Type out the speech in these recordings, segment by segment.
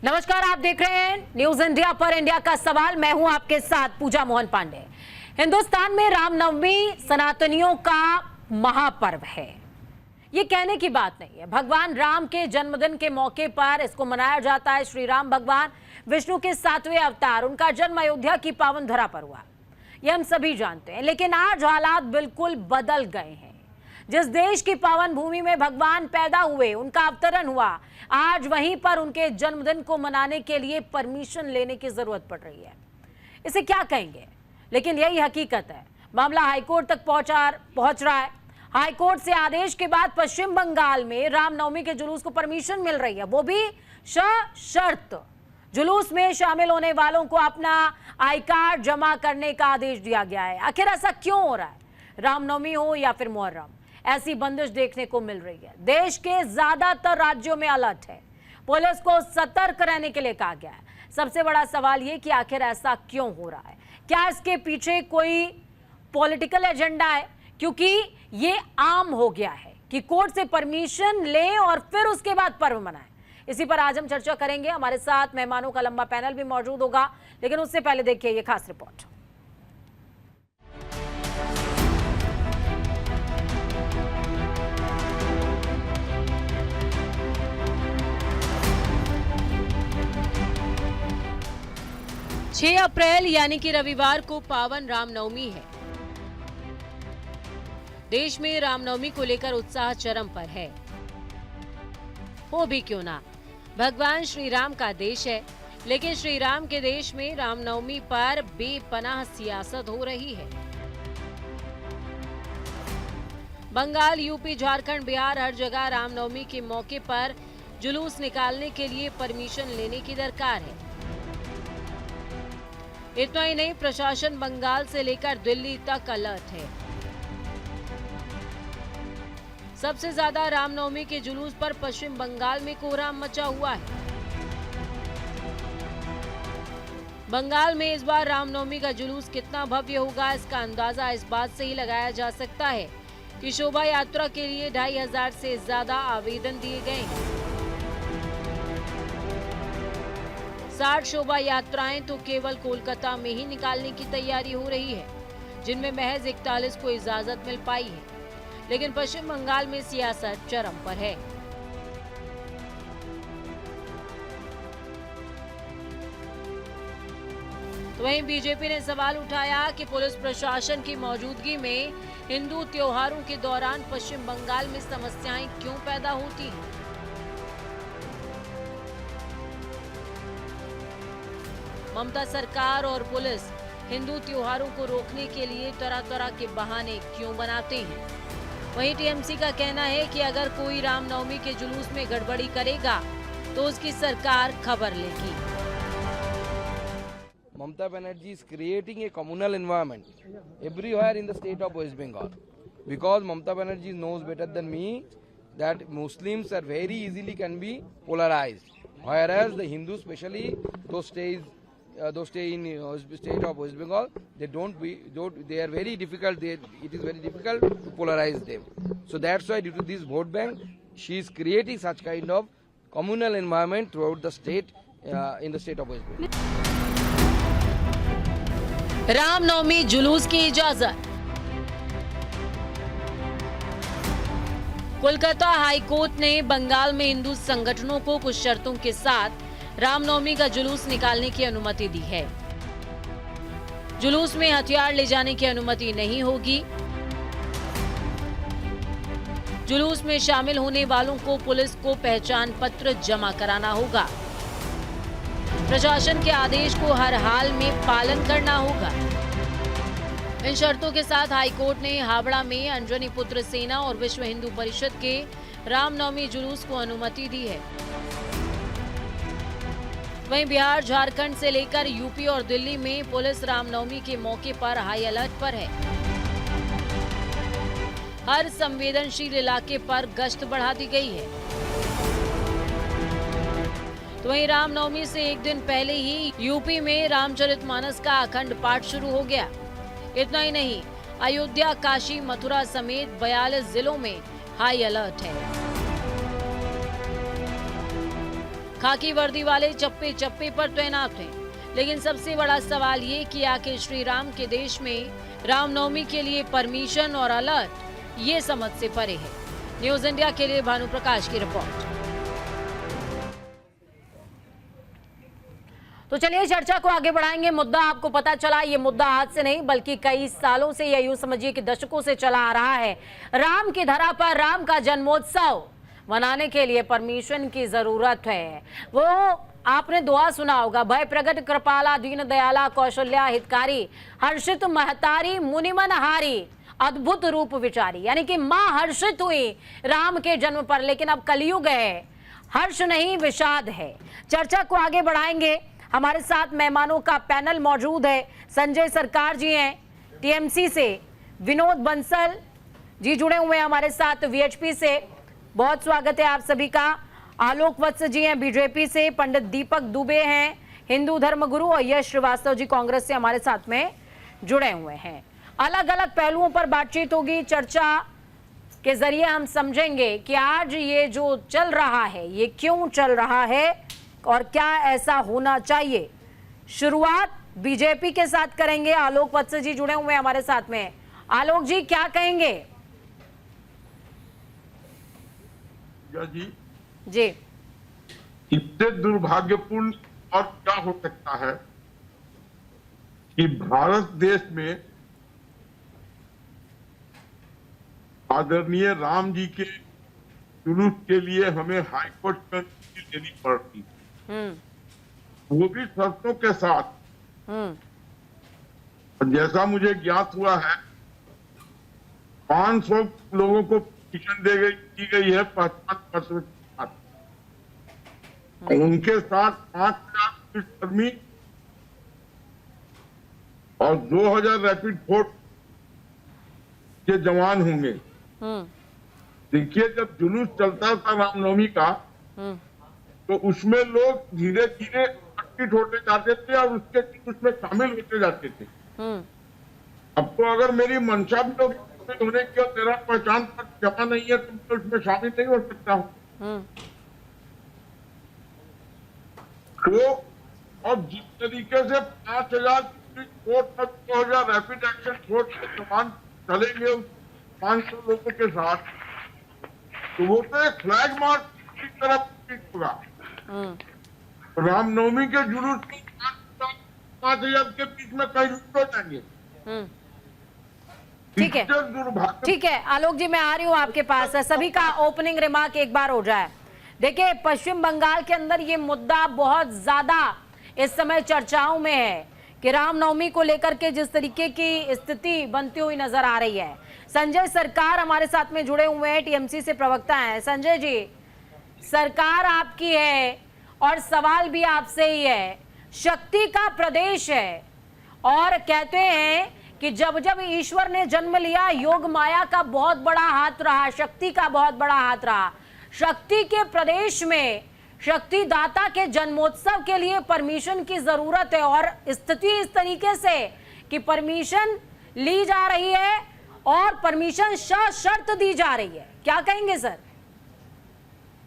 नमस्कार, आप देख रहे हैं न्यूज इंडिया पर इंडिया का सवाल। मैं हूं आपके साथ पूजा मोहन पांडे। हिंदुस्तान में रामनवमी सनातनियों का महापर्व है, ये कहने की बात नहीं है। भगवान राम के जन्मदिन के मौके पर इसको मनाया जाता है। श्री राम भगवान विष्णु के 7वें अवतार, उनका जन्म अयोध्या की पावन धरा पर हुआ, ये हम सभी जानते हैं। लेकिन आज हालात बिल्कुल बदल गए हैं। जिस देश की पावन भूमि में भगवान पैदा हुए, उनका अवतरण हुआ, आज वहीं पर उनके जन्मदिन को मनाने के लिए परमिशन लेने की जरूरत पड़ रही है। इसे क्या कहेंगे, लेकिन यही हकीकत है। मामला हाईकोर्ट तक पहुंच रहा है। हाईकोर्ट से आदेश के बाद पश्चिम बंगाल में रामनवमी के जुलूस को परमिशन मिल रही है, वो भी सशर्त। जुलूस में शामिल होने वालों को अपना आई कार्ड जमा करने का आदेश दिया गया है। आखिर ऐसा क्यों हो रहा है? रामनवमी हो या फिर मुहर्रम, ऐसी बंदिश देखने को मिल रही है। देश के ज्यादातर राज्यों में अलर्ट है, पुलिस को सतर्क रहने के लिए कहा गया है। सबसे बड़ा सवाल ये कि आखिर ऐसा क्यों हो रहा है? क्या इसके पीछे कोई पॉलिटिकल एजेंडा है? क्योंकि ये आम हो गया है कि कोर्ट से परमिशन लें और फिर उसके बाद पर्व मनाएं। इसी पर आज हम चर्चा करेंगे। हमारे साथ मेहमानों का लंबा पैनल भी मौजूद होगा, लेकिन उससे पहले देखिए ये खास रिपोर्ट। छह अप्रैल यानी कि रविवार को पावन रामनवमी है। देश में रामनवमी को लेकर उत्साह चरम पर है। हो भी क्यों ना, भगवान श्री राम का देश है, लेकिन श्री राम के देश में रामनवमी पर बेपनाह सियासत हो रही है। बंगाल, यूपी, झारखंड, बिहार, हर जगह रामनवमी के मौके पर जुलूस निकालने के लिए परमिशन लेने की दरकार है। इतना ही नहीं, प्रशासन बंगाल से लेकर दिल्ली तक अलर्ट है। सबसे ज्यादा रामनवमी के जुलूस पर पश्चिम बंगाल में कोहराम मचा हुआ है। बंगाल में इस बार रामनवमी का जुलूस कितना भव्य होगा, इसका अंदाजा इस बात से ही लगाया जा सकता है कि शोभा यात्रा के लिए 2500 से ज्यादा आवेदन दिए गए हैं। 60 शोभा यात्राएं तो केवल कोलकाता में ही निकालने की तैयारी हो रही है, जिनमें महज 41 को इजाजत मिल पाई है। लेकिन पश्चिम बंगाल में सियासत चरम पर है। तो वहीं बीजेपी ने सवाल उठाया कि पुलिस प्रशासन की मौजूदगी में हिंदू त्योहारों के दौरान पश्चिम बंगाल में समस्याएं क्यों पैदा होती हैं। ममता सरकार और पुलिस हिंदू त्योहारों को रोकने के लिए तरह तरह के बहाने क्यों बनाते हैं? वहीं टीएमसी का कहना है कि अगर कोई रामनवमी के जुलूस में गड़बड़ी करेगा तो उसकी सरकार खबर लेगी। Mamata Banerjee is creating a communal environment everywhere in the state of West Bengal, because Mamata Banerjee knows better than me that Muslims are very easily can be polarized, whereas the Hindus, especially those stay in state of West Bengal, they are very difficult. It is very difficult to polarize them. So that's why, due to this vote bank, she is creating such kind of communal environment throughout the state, in the state of West Bengal. Ramnavami जुलूस की इजाजत। Kolkata high court ने बंगाल में हिंदू संगठनों को कुछ शर्तों के साथ रामनवमी का जुलूस निकालने की अनुमति दी है। जुलूस में हथियार ले जाने की अनुमति नहीं होगी। जुलूस में शामिल होने वालों को पुलिस को पहचान पत्र जमा कराना होगा। प्रशासन के आदेश को हर हाल में पालन करना होगा। इन शर्तों के साथ हाईकोर्ट ने हावड़ा में अंजनी पुत्र सेना और विश्व हिंदू परिषद के रामनवमी जुलूस को अनुमति दी है। वहीं बिहार, झारखंड से लेकर यूपी और दिल्ली में पुलिस रामनवमी के मौके पर हाई अलर्ट पर है। हर संवेदनशील इलाके पर गश्त बढ़ा दी गई है। तो वहीं रामनवमी से एक दिन पहले ही यूपी में रामचरितमानस का अखंड पाठ शुरू हो गया। इतना ही नहीं, अयोध्या, काशी, मथुरा समेत 42 जिलों में हाई अलर्ट है। खाकी वर्दी वाले चप्पे चप्पे पर तैनात हैं। लेकिन सबसे बड़ा सवाल ये कि आखिर श्री राम के देश में रामनवमी के लिए परमिशन और अलर्ट ये समझ से परे है। न्यूज इंडिया के लिए भानु प्रकाश की रिपोर्ट। तो चलिए चर्चा को आगे बढ़ाएंगे। मुद्दा आपको पता चला, ये मुद्दा आज से नहीं बल्कि कई सालों से, या यूं समझिए कि दशकों से चला आ रहा है। राम की धरा पर राम का जन्मोत्सव मनाने के लिए परमिशन की जरूरत है। वो आपने दुआ सुना होगा, भय प्रगट कृपाला दीन दयाला कौशल्या हितकारी हर्षित महतारी मुनिमन हारी अद्भुत रूप विचारी। यानी कि मां हर्षित हुई राम के जन्म पर, लेकिन अब कलयुग है, हर्ष नहीं विषाद है। चर्चा को आगे बढ़ाएंगे। हमारे साथ मेहमानों का पैनल मौजूद है। संजय सरकार जी हैं टीएमसी से, विनोद बंसल जी जुड़े हुए हैं हमारे साथ वीएचपी से, बहुत स्वागत है आप सभी का। आलोक वत्स जी हैं बीजेपी से, पंडित दीपक दुबे हैं हिंदू धर्म गुरु, और यश श्रीवास्तव जी कांग्रेस से हमारे साथ में जुड़े हुए हैं। अलग अलग पहलुओं पर बातचीत होगी। चर्चा के जरिए हम समझेंगे कि आज ये जो चल रहा है ये क्यों चल रहा है और क्या ऐसा होना चाहिए। शुरुआत बीजेपी के साथ करेंगे। आलोक वत्स जी जुड़े हुए हैं हमारे साथ में। आलोक जी क्या कहेंगे? जी इससे दुर्भाग्यपूर्ण और क्या हो सकता है कि भारत देश में आदरणीय राम जी के जुलूस के लिए हमें हाईकोर्ट में अनुमति लेनी पड़ती, वो भी शर्तों के साथ। और जैसा मुझे ज्ञात हुआ है 500 लोगों को पिटीशन दी गई है पहचान पत्र के साथ, उनके साथ 5000 पुलिसकर्मी और 2000 रैपिड फोर्स के जवान होंगे। देखिए जब जुलूस चलता था रामनवमी का तो उसमें लोग धीरे धीरे एक्टिव होते जाते थे और उसमें शामिल होते जाते थे। अब तो अगर मेरी मंशा भी लोग होने की और मेरा पहचान पत्र जमा नहीं है तो मैं उसमें शामिल नहीं हो सकता हूँ। तो अब जिस तरीके से 5000 फोर्स और 2000 रैपिड एक्शन फोर्स के जवान चलेंगे 500 लोगों के साथ, तो वो तो एक फ्लैग मार्च की तरफ होगा। रामनवमी के जुलूस 5000 के बीच में कहीं रुक जाएंगे। ठीक है, ठीक है आलोक जी, मैं आ रही हूँ आपके पास। सभी का ओपनिंग रिमार्क एक बार हो जाए। देखिए पश्चिम बंगाल के अंदर ये मुद्दा बहुत ज्यादा इस समय चर्चाओं में है कि रामनवमी को लेकर के जिस तरीके की स्थिति बनती हुई नजर आ रही है। संजय सरकार हमारे साथ में जुड़े हुए हैं, टीएमसी से प्रवक्ता हैं। संजय जी, सरकार आपकी है और सवाल भी आपसे ही है। शक्ति का प्रदेश है और कहते हैं कि जब जब ईश्वर ने जन्म लिया योग माया का बहुत बड़ा हाथ रहा, शक्ति का बहुत बड़ा हाथ रहा। शक्ति के प्रदेश में शक्ति दाता के जन्मोत्सव के लिए परमिशन की जरूरत है और स्थिति इस तरीके से कि परमिशन ली जा रही है और परमिशन शर्त दी जा रही है। क्या कहेंगे सर?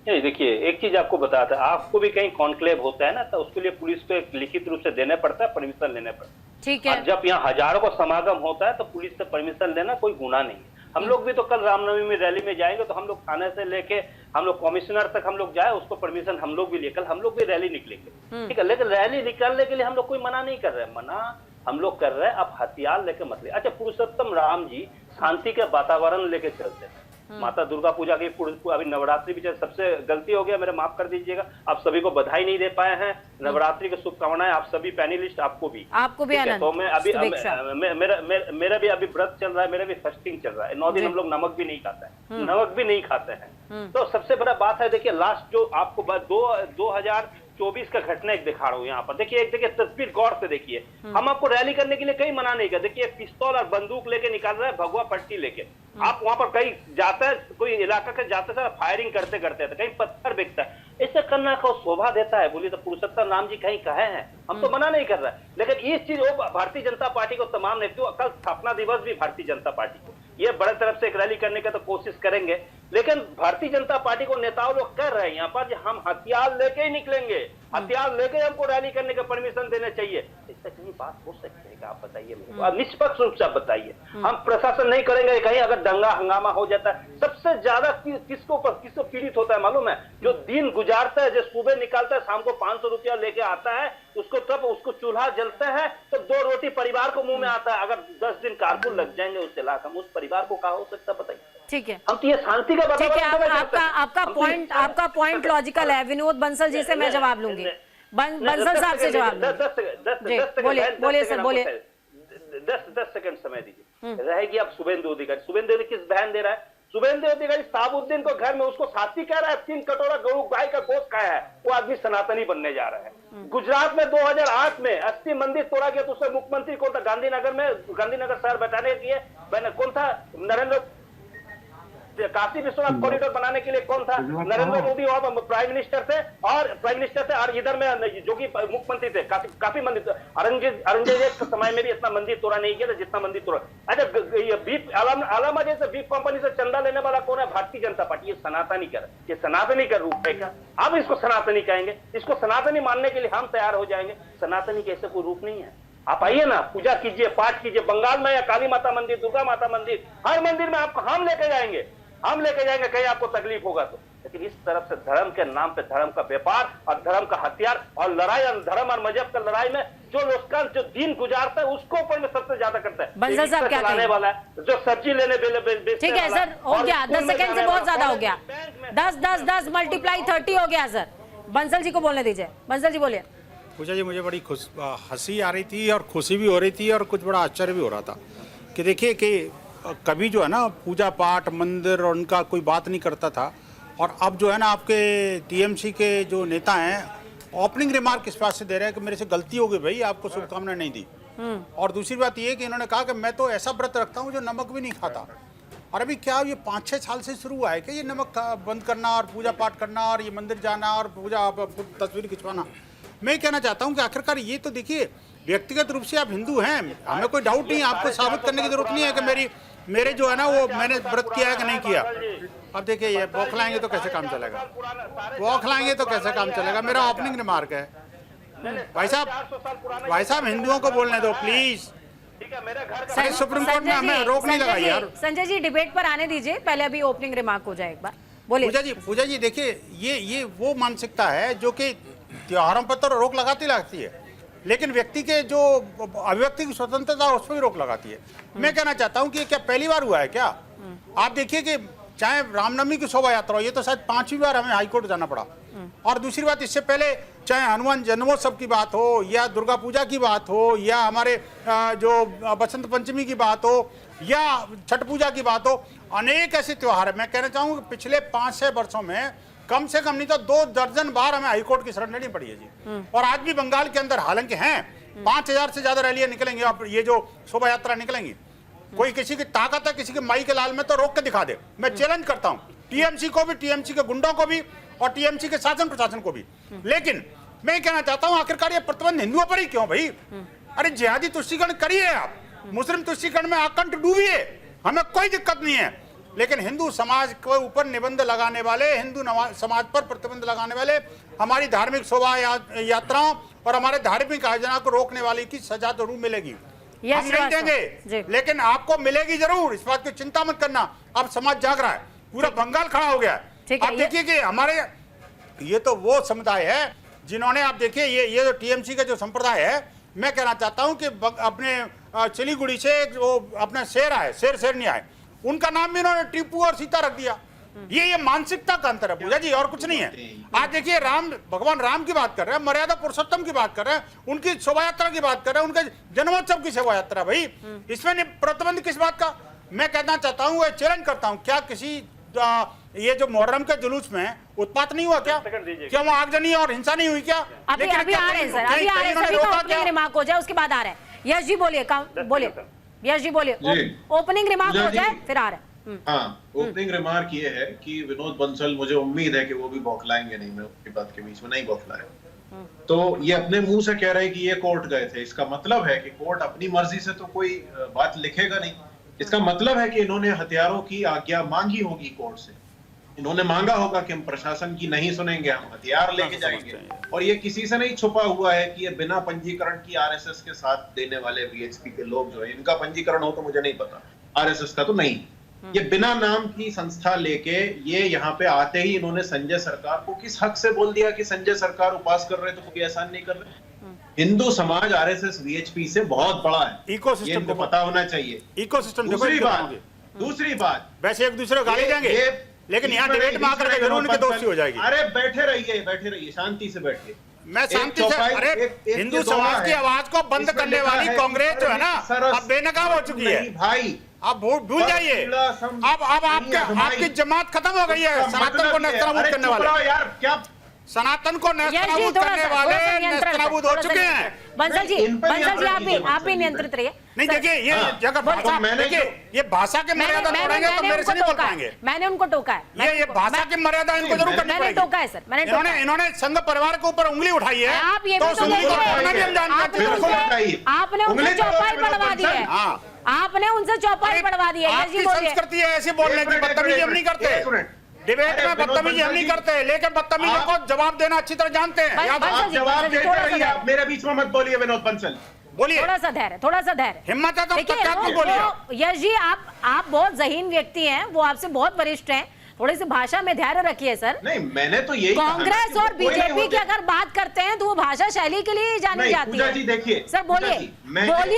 नहीं देखिए, एक चीज आपको बताता है, आपको भी कहीं कॉन्क्लेव होता है ना तो उसके लिए पुलिस को एक लिखित रूप से देना पड़ता है, परमिशन लेना पड़ता है। ठीक है। जब यहाँ हजारों का समागम होता है तो पुलिस से परमिशन लेना कोई गुनाह नहीं है। हम लोग भी तो कल रामनवमी में रैली में जाएंगे तो हम लोग थाने से लेके हम लोग कमिश्नर तक हम लोग जाए, उसको परमिशन हम लोग भी ले, कल हम लोग भी रैली निकलेंगे। ठीक है, लेकिन रैली निकालने के लिए हम लोग कोई मना नहीं कर रहे हैं। मना हम लोग कर रहे हैं अब हथियार लेके मत ले। अच्छा, पुरुषोत्तम राम जी शांति के वातावरण लेके चलते हैं। माता दुर्गा पूजा की अभी नवरात्रि भी सबसे गलती हो गया, मेरे माफ कर दीजिएगा। आप सभी को बधाई नहीं दे पाए हैं, नवरात्रि की शुभकामनाएं आप सभी पैनलिस्ट, आपको भी तो मैं अभी मेरा भी अभी व्रत चल रहा है, मेरा भी फास्टिंग चल रहा है। 9 दिन हम लोग नमक भी नहीं खाते हैं, नमक भी नहीं खाते हैं। तो सबसे बड़ा बात है, देखिए लास्ट जो आपको 2024 का घटना एक दिखा रहा हूँ यहाँ पर। देखिए एक देखिए तस्वीर गौर से देखिए, हम आपको रैली करने के लिए कहीं मना नहीं कर। देखिए पिस्तौल और बंदूक लेके निकाल रहा है, भगवा पट्टी लेके। आप वहां पर कहीं जाता है, कोई इलाका के जाते समय फायरिंग करते करते कहीं पत्थर बिकता है, ऐसे करना को शोभा देता है? बोलिए तो पुरुषोत्तम राम जी कहीं कहे हैं? हम तो मना नहीं कर रहे हैं, लेकिन इस चीज वो भारतीय जनता पार्टी को तमाम नेताओं, कल स्थापना दिवस भी भारतीय जनता पार्टी को ये बड़े तरफ से एक रैली करने का तो कोशिश करेंगे, लेकिन भारतीय जनता पार्टी को नेताओं लोग कह रहे हैं यहाँ पर हम हथियार लेके ही निकलेंगे, हथियार लेके हमको रैली करने का परमिशन देने चाहिए। इससे कहीं बात हो सकती है क्या? आप बताइए मेरे को, आप निष्पक्ष रूप से आप बताइए। हम प्रशासन नहीं करेंगे, कहीं अगर दंगा हंगामा हो जाता है, सबसे ज्यादा किसको पीड़ित होता है मालूम है? जो दिन गुजारता है, जो सुबह निकालता है, शाम को 500 रुपया लेके आता है, उसको तब उसको चूल्हा जलता है तो 2 रोटी परिवार को मुंह में आता है। अगर 10 दिन कारकुन लग जाएंगे उससे लाख, हम उस परिवार को क्या हो सकता है बताइए? ठीक है, हम तो ये शांति का ठीक है, आपका पॉइंट लॉजिकल है। विनोद बंसल जी से मैं जवाब लूंगी, बंसल साहब से जवाब लूंगी। बोलिए सर, बोलिए। 10 सेकंड समय दीजिए। रहेगी अब शुभेंदु अधिकारी। शुभेंदु अधिकारी किस बयान दे रहा है? शुभेंदु अधिकारी साबुद्दीन को घर में उसको साथी कह रहा है, 3 कटोरा गऊ गाय का गोश्त खाया है, वो आदमी सनातनी बनने जा रहा है। गुजरात में 2008 में 80 मंदिर तोड़ा गया, तो उसमें मुख्यमंत्री कौन था? गांधीनगर शहर बैठाने के लिए कौन था? नरेंद्र काशी विश्वनाथ कॉरिडोर बनाने के लिए कौन था? नरेंद्र मोदी और प्राइम मिनिस्टर थे, और इधर में जो कि मुख्यमंत्री थे। काफी मंदिर, औरंगजेब के समय में भी इतना मंदिर तोड़ा नहीं किया था जितना मंदिर तोड़ा। अच्छा, ये बीफ आलामा जैसे बीफ कंपनी से चंदा लेने वाला कौन है? भारतीय जनता पार्टी। ये सनातनी का रूप है क्या? अब इसको सनातनी कहेंगे, इसको सनातनी मानने के लिए हम तैयार हो जाएंगे। सनातनी के ऐसे कोई रूप नहीं है। आप आइए ना, पूजा कीजिए, पाठ कीजिए। बंगाल में या काली माता मंदिर, दुर्गा माता मंदिर, हर मंदिर में आपको हम लेके जाएंगे, कहीं आपको तकलीफ होगा तो। लेकिन इस तरफ से धर्म के नाम पे धर्म का व्यापार और धर्म का हथियार और लड़ाई, और धर्म और मजहब का लड़ाई में जो लोग जो दिन गुजारता है उसको ऊपर में सबसे ज्यादा करता है। बंसल साहब क्या कहेंगे? वाला है जो सब्जी लेने ठीक है सर, हो गया 10 सेकंड से बहुत ज्यादा हो गया। 10 मल्टीप्लाई 30 हो गया सर। बंसल जी को बोलने दीजिए। बंसल जी बोलिए। पूजा जी, मुझे बड़ी हंसी आ रही थी और खुशी भी हो रही थी और कुछ बड़ा आश्चर्य भी हो रहा था कि देखिए कि कभी जो है ना पूजा पाठ मंदिर और उनका कोई बात नहीं करता था, और अब जो है ना आपके टीएमसी के जो नेता हैं ओपनिंग रिमार्क इस बात से दे रहे हैं कि मेरे से गलती हो गई भाई, आपको शुभकामनाएं नहीं दी। और दूसरी बात ये कि इन्होंने कहा कि मैं तो ऐसा व्रत रखता हूँ जो नमक भी नहीं खाता। और अभी क्या ये 5-6 साल से शुरू हुआ है कि ये नमक बंद करना और पूजा पाठ करना और ये मंदिर जाना और पूजा तस्वीर खिंचवाना? मैं कहना चाहता हूँ कि आखिरकार ये तो देखिए, व्यक्तिगत रूप से आप हिंदू हैं, हमें कोई डाउट नहीं, आपको साबित करने की जरूरत नहीं है कि मेरे जो है ना वो मैंने व्रत किया है कि नहीं किया। अब देखिए, ये बौखलाएंगे तो कैसे काम चलेगा? बौखलाएंगे तो कैसे काम चलेगा? मेरा ओपनिंग रिमार्क है। भाई साहब हिंदुओं को बोलने दो प्लीज। सुप्रीम कोर्ट में हमें रोक नहीं लगाई यार। संजय जी डिबेट पर आने दीजिए, पहले अभी ओपनिंग रिमार्क हो जाए एक बार। बोलिए। पूजा जी देखिए, ये वो मानसिकता है जो कि त्योहारों पर तो रोक लगाती है, लेकिन व्यक्ति के जो अभिव्यक्ति की स्वतंत्रता उस पर भी रोक लगाती है। मैं कहना चाहता हूं कि क्या पहली बार हुआ है क्या? आप देखिए कि चाहे रामनवमी की शोभा यात्रा हो, ये तो शायद 5वीं बार हमें हाईकोर्ट जाना पड़ा। और दूसरी बात, इससे पहले चाहे हनुमान जन्मोत्सव की बात हो या दुर्गा पूजा की बात हो या हमारे जो बसंत पंचमी की बात हो या छठ पूजा की बात हो, अनेक ऐसे त्योहार है। मैं कहना चाहूँगा पिछले 5-6 वर्षों में कम से कम नहीं तो 2 दर्जन बार हमें हाईकोर्ट की शरण लेनी पड़ी है जी। और आज भी बंगाल के अंदर हालांकि हैं 5000 से ज्यादा रैलियां निकलेंगी, अब ये जो शोभा यात्रा निकलेंगी, कोई किसी की ताकत है किसी के माई के लाल में तो रोक के दिखा दे। मैं चैलेंज करता हूं टीएमसी को भी, टीएमसी के गुंडों को भी और टीएमसी के शासन प्रशासन को भी। लेकिन मैं कहना चाहता हूं आखिरकार ये प्रतिबंध हिंदुओं पर ही क्यों भाई? अरे जिहादी तुष्टीकरण करिए आप, मुस्लिम तुष्टीकरण में आकंठ डूबिए, हमें कोई दिक्कत नहीं है। लेकिन हिंदू समाज के ऊपर निबंध लगाने वाले, हिंदू समाज पर प्रतिबंध लगाने वाले, हमारी धार्मिक शोभा यात्राओं और हमारे धार्मिक आयोजनों को रोकने वाले की सजा जरूर मिलेगी। हम नहीं देंगे, लेकिन आपको मिलेगी जरूर, इस बात की चिंता मत करना। अब समाज जाग रहा है, पूरा बंगाल खड़ा हो गया है। आप देखिए कि हमारे ये तो वो समुदाय है जिन्होंने, आप देखिए ये जो टीएमसी का जो संप्रदाय है, मैं कहना चाहता हूं कि अपने सिलीगुड़ी से जो अपना शेर आए, शेर नहीं आए, उनका नाम भी इन्होंने टीपू और सीता रख दिया। ये मानसिकता का अंतर है पूजा जी, और कुछ नहीं है। आज देखिए भगवान राम की बात कर रहे हैं, मर्यादा पुरुषोत्तम की बात कर रहे हैं, उनकी शोभा यात्रा की बात कर रहे हैं, उनके जन्मोत्सव की शोभा यात्रा, भाई इसमें प्रतिबंध किस बात का? मैं कहना चाहता हूँ, चैलेंज करता हूँ, क्या किसी ये जो मुहर्रम के जुलूस में उत्पात नहीं हुआ क्या? क्या वहाँ आगजनी और हिंसा नहीं हुई क्या? अभी आ रहे हैं सर, अभी आ रहे हैं, ओपनिंग रिमार्क हो जाए उसके बाद आ रहे हैं। यश जी बोलिए, यश जी बोलिए, ओपनिंग रिमार्क हो जाए फिर आ रहे हैं। हाँ, ओपनिंग रिमार्क ये है कि विनोद बंसल, मुझे उम्मीद है कि वो भी बौखलाएंगे नहीं, मैं उनकी बात के बीच में नहीं बौखलाए। तो ये अपने मुंह से कह रहे हैं कि ये कोर्ट गए थे, इसका मतलब है कि कोर्ट अपनी मर्जी से तो कोई बात लिखेगा नहीं। इसका मतलब है कि इन्होंने हथियारों की आज्ञा मांगी होगी कोर्ट से। इन्होंने मांगा होगा कि हम प्रशासन की नहीं सुनेंगे, हम हथियार लेके जाएंगे। और ये किसी से नहीं छुपा हुआ है कि ये बिना पंजीकरण की आरएसएस के साथ देने वाले वीएचपी के लोग जो है, इनका पंजीकरण हो तो मुझे नहीं पता, आरएसएस का तो नहीं। ये बिना नाम की संस्था लेके ये यहाँ पे आते ही इन्होंने संजय सरकार को किस हक से बोल दिया कि संजय सरकार उपास कर रहे तो कोई एहसान नहीं कर रहे। हिंदू समाज आरएसएस वीएचपी से बहुत बड़ा है, इकोसिस्टम ये इनको देखो। पता होना चाहिए। इकोसिस्टम देखो, दूसरी बात वैसे एक दूसरे को गाली देंगे, लेकिन यहाँ डिबेट में आकर के जरूर उनकी दोस्ती हो जाएगी। अरे बैठे रहिए, शांति से बैठिए। मैं शांति से, अरे हिंदू समाज की आवाज को बंद करने वाली कांग्रेस जो है ना, अब बेनकाब हो चुकी है भाई। अब भूल जाइए, अब आपकी जमात खत्म हो गई है। सनातन को नेस्तनाबूद करने वाले, यार क्या सनातन को नेस्तनाबूद करने वाले नेस्तनाबूद हो चुके हैं। बंसल जी आप भी नियंत्रित रहिए। नहीं देखिए, ये जगह भाषा, देखिए ये भाषा के मर्यादा तोड़ेंगे तो मेरे से नहीं बोल पाएंगे। मैंने उनको टोका है, ये भाषा की मर्यादा इनको जरूर करनी मैंने पड़ेगी। टोका है सर, मैंने टोका है। इन्होंने संघ परिवार के ऊपर उंगली उठाई है, आप ये तो भी उस तो उंगली को देखिए, उठाना भी हम जानते हैं। आपने उनसे चौपाई बढ़वा दी है, हाँ। आपने उनसे चौपाई बढ़वा दी है। आपकी संस्कृति है ऐसे बोलने की, बदतमीजी हम नहीं करते, डिबेट में बदतमीजी हम नहीं करते, लेकिन बदतमीजी को जवाब देना अच्छी तरह जानते हैं। आप जवाब देते रहिए, आप मेरे बीच में मत बोलिए विनोद बंसल। बोलिए, थोड़ा सा धैर्य, हिम्मत है तो देखिए तथ्यात्मक बोलिए। यश जी आप बहुत ज़हीन व्यक्ति हैं, वो आपसे बहुत वरिष्ठ हैं, थोड़ी सी भाषा में धैर्य रखिए सर। नहीं, मैंने तो यही कांग्रेस और बीजेपी की अगर बात करते हैं तो वो भाषा शैली के लिए जानी जाती है। जी देखिए सर बोलिए,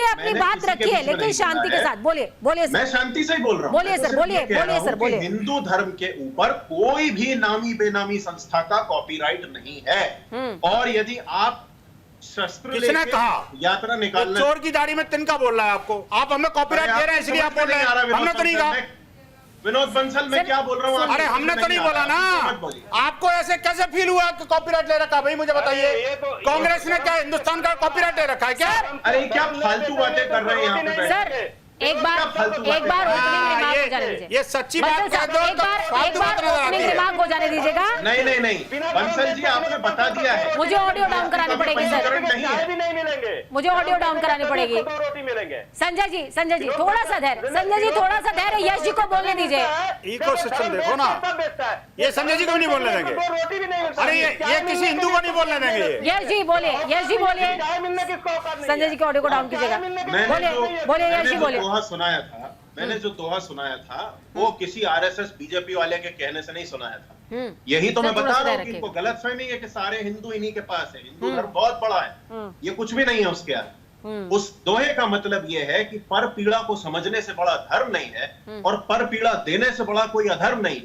अपनी बात रखिए, लेकिन शांति के साथ बोलिए मैं शांति से ही बोल रहा हूँ। बोलिए सर, बोलिए। हिंदू धर्म के ऊपर कोई भी नामी बेनामी संस्था का कॉपीराइट नहीं है, और यदि आप शस्त्र किसने कहा यात्रा निकालना, चोर की दाढ़ी में तिनका बोल रहा है आपको, आप हमें कॉपीराइट दे रहे हैं इसलिए आप बोल रहे हैं, हमने तो नहीं कहा। विनोद बंसल मैं क्या बोल रहा हूँ? अरे हमने तो नहीं बोला ना, आपको ऐसे कैसे फील हुआ कि कॉपीराइट ले रखा? भाई मुझे बताइए, कांग्रेस ने क्या हिंदुस्तान का कॉपीराइट ले रखा है क्या? अरे क्या फालतू बातें कर रहे हैं यहाँ पे? सर एक बार ओपनिंग रिमार्क हो जाने दीजिए। ये सच्ची बात कह दो तो फालतू बात नजर आती ओपनिंग है। रिमार्क हो जाने दीजिएगा। नहीं बंसल जी आपने बता दिया है, मुझे ऑडियो डाउन करानी पड़ेगी सर, नहीं मिलेंगे, मुझे ऑडियो डाउन करानी पड़ेगी। 2 रोटी मिलेंगे। संजय जी थोड़ा सा धैर्य, यश जी को बोलने दीजिए। इकोसिस्टम देखो ना, ये संजय जी को नहीं बोलने देंगे। 2 रोटी भी नहीं मिलती। अरे ये किसी हिंदू को नहीं बोलने देंगे। यश जी बोलिए। चाय मिलने किसको औकात नहीं है? संजय जी के ऑडियो को डाउन कीजिएगा। बोलिए यश जी बोलिए। मैंने जो दोहा सुनाया था वो किसी आरएसएस बीजेपी वाले के कहने से नहीं सुनाया था। यही तो मैं सर, थोड़ा बता सा रहा हूँ रखिए। कि इनको गलतफहमी है कि सारे हिंदू इन्हीं के पास है, हिंदू धर्म बहुत बड़ा है, ये कुछ भी नहीं है उसके आगे। उस दोहे का मतलब ये है कि पर पीड़ा को समझने से बड़ा धर्म नहीं है, और पर पीड़ा देने से बड़ा कोई अधर्म नहीं।